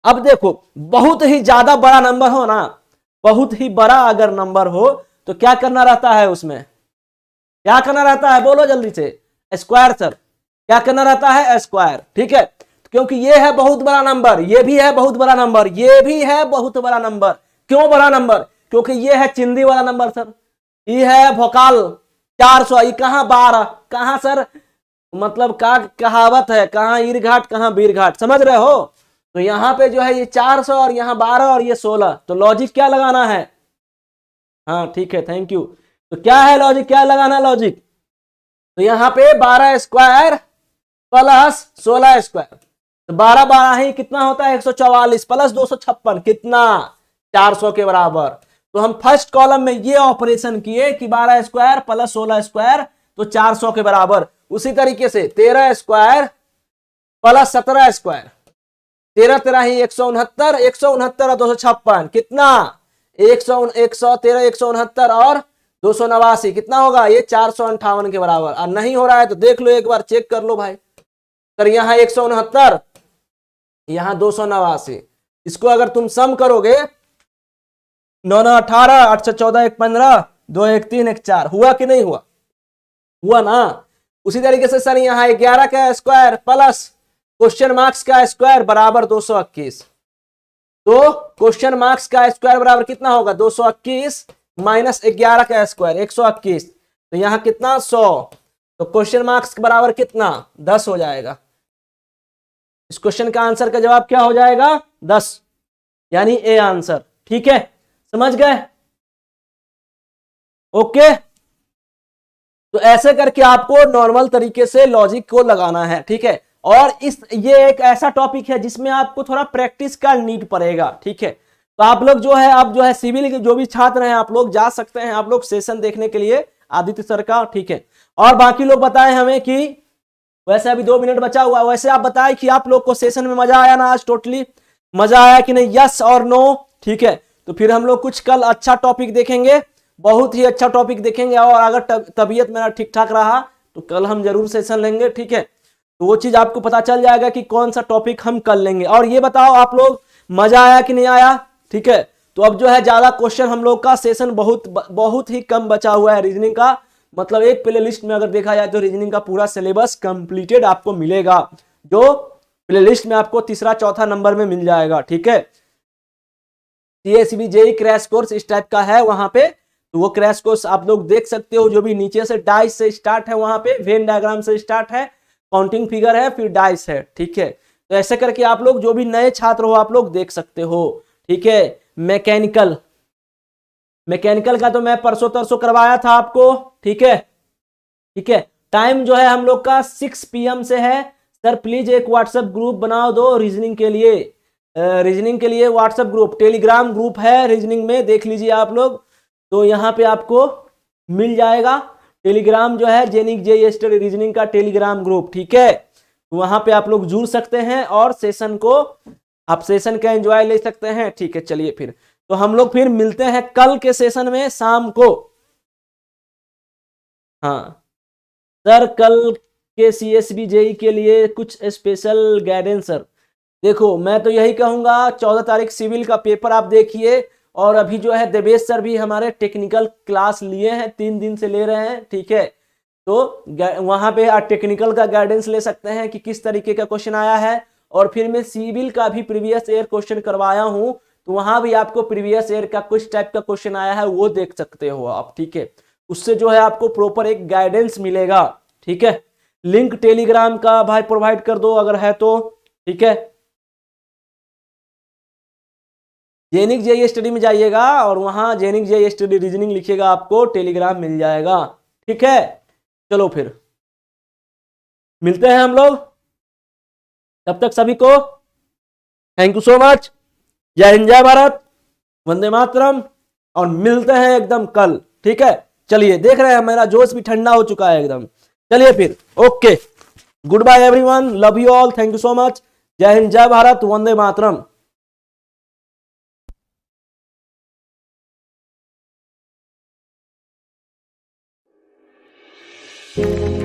अब देखो बहुत ही ज्यादा बड़ा नंबर हो ना, बहुत ही बड़ा अगर नंबर हो तो क्या करना रहता है उसमें, क्या करना रहता है बोलो जल्दी से, स्क्वायर सर, क्या करना रहता है स्क्वायर, ठीक है। क्योंकि ये है बहुत बड़ा नंबर, ये भी है बहुत बड़ा नंबर, ये भी है बहुत बड़ा नंबर। क्यों बड़ा नंबर, क्योंकि ये है चिंदी वाला नंबर सर, ये है भोकाल 400, ये कहां 12, कहां सर, मतलब का कहावत है, कहां ईर घाट कहां बीर घाट, समझ रहे हो। तो यहाँ पे जो है ये 400 और यहाँ 12 और ये 16, तो लॉजिक क्या लगाना है, हाँ ठीक है थैंक यू। तो क्या है लॉजिक, क्या लगाना लॉजिक, तो यहाँ पे 12 स्क्वायर प्लस 16 स्क्वायर, तो 12 12 ही कितना होता है 144 प्लस 256 कितना 400 के बराबर। तो हम फर्स्ट कॉलम में ये ऑपरेशन किए कि 12 स्क्वायर प्लस 16 स्क्वायर तो 400 के बराबर। उसी तरीके से 13 स्क्वायर प्लस 17 स्क्वायर, 13 13 ही 169, 169 और 256 कितना 113 169 और 289 कितना होगा ये 458 के बराबर। और नहीं हो रहा है तो देख लो एक बार चेक कर लो भाई, तो यहाँ 169 यहाँ 289, इसको अगर तुम सम करोगे 9 9 18 8 6 14 1 15 2 1 3 1 4, हुआ कि नहीं हुआ, हुआ ना। उसी तरीके से सर यहाँ 11 का स्क्वायर प्लस क्वेश्चन मार्क्स का स्क्वायर बराबर 221, तो क्वेश्चन मार्क्स का स्क्वायर बराबर कितना होगा 221 माइनस 11 का स्क्वायर 121, तो यहाँ कितना 100, तो क्वेश्चन मार्क्स के बराबर कितना 10 हो जाएगा। इस क्वेश्चन का आंसर का जवाब क्या हो जाएगा 10, यानी ए आंसर, ठीक है समझ गए, ओके। तो ऐसे करके आपको नॉर्मल तरीके से लॉजिक को लगाना है, ठीक है। और ये एक ऐसा टॉपिक है जिसमें आपको थोड़ा प्रैक्टिस का नीड पड़ेगा, ठीक है। तो आप लोग जो है अब जो है सिविल के जो भी छात्र हैं आप लोग जा सकते हैं, आप लोग सेशन देखने के लिए आदित्य सर का, ठीक है। और बाकी लोग बताएं हमें कि वैसे अभी 2 मिनट बचा हुआ है, वैसे आप बताएं कि आप लोग को सेशन में मजा आया ना, आज टोटली मजा आया कि नहीं, यस और नो, ठीक है। तो फिर हम लोग कुछ कल अच्छा टॉपिक देखेंगे, बहुत ही अच्छा टॉपिक देखेंगे, और अगर तबीयत मेरा ठीक ठाक रहा तो कल हम जरूर सेशन लेंगे, ठीक है। तो वो चीज आपको पता चल जाएगा कि कौन सा टॉपिक हम कल लेंगे। और ये बताओ आप लोग मजा आया कि नहीं आया, ठीक है। तो अब जो है ज्यादा क्वेश्चन हम लोग का सेशन बहुत ही कम बचा हुआ है रीजनिंग का, मतलब एक प्ले लिस्ट में अगर देखा जाए तो रीजनिंग का पूरा सिलेबस कंप्लीटेड आपको मिलेगा, जो प्ले लिस्ट में आपको तीसरा चौथा नंबर में मिल जाएगा, ठीक है। CSB जेई क्रैश कोर्स इस टाइप का है वहां पे, तो वो क्रैश कोर्स आप लोग देख सकते हो, जो भी नीचे से डाइस से स्टार्ट है, वहां पे वेन डायग्राम से स्टार्ट है, काउंटिंग फिगर है, फिर डाइस है, ठीक है। तो ऐसे करके आप लोग जो भी नए छात्र हो आप लोग देख सकते हो, ठीक है। मैकेनिकल का तो मैं परसों तरसों करवाया था आपको, ठीक है, ठीक है। टाइम जो है हम लोग का 6 PM से है। सर प्लीज एक व्हाट्सएप ग्रुप बना दो रीजनिंग के लिए, रीजनिंग के लिए व्हाट्सएप ग्रुप, टेलीग्राम ग्रुप है रीजनिंग में, देख लीजिए आप लोग, तो यहाँ पे आपको मिल जाएगा टेलीग्राम जो है जेनिक जे स्टडी रीजनिंग का टेलीग्राम ग्रुप, ठीक है। वहां पे आप लोग जुड़ सकते हैं और सेशन को आप सेशन का एंजॉय ले सकते हैं, ठीक है। चलिए फिर तो हम लोग फिर मिलते हैं कल के सेशन में शाम को, हाँ सर कल के CSB जेई के लिए कुछ स्पेशल गाइडेंस सर। देखो मैं तो यही कहूंगा 14 तारीख सिविल का पेपर आप देखिए, और अभी जो है देवेश सर भी हमारे टेक्निकल क्लास लिए हैं, 3 दिन से ले रहे हैं, ठीक है। तो वहां पे आप टेक्निकल का गाइडेंस ले सकते हैं कि किस तरीके का क्वेश्चन आया है, और फिर मैं सिविल का भी प्रीवियस ईयर क्वेश्चन करवाया हूं, तो वहां भी आपको प्रीवियस ईयर का कुछ टाइप का क्वेश्चन आया है वो देख सकते हो आप, ठीक है। उससे जो है आपको प्रॉपर एक गाइडेंस मिलेगा, ठीक है। लिंक टेलीग्राम का भाई प्रोवाइड कर दो अगर है तो, ठीक है। जेनिक जे स्टडी में जाइएगा और वहां जेनिक जे स्टडी रीजनिंग लिखिएगा, आपको टेलीग्राम मिल जाएगा, ठीक है। चलो फिर मिलते हैं हम लोग, तब तक सभी को थैंक यू सो मच, जय हिंद जय भारत, वंदे मातरम, और मिलते हैं एकदम कल, ठीक है। चलिए देख रहे हैं मेरा जोश भी ठंडा हो चुका है एकदम, चलिए फिर okay, good bye everyone, love you all, thank you so much, जय हिंद जय भारत, वंदे मातरम। है।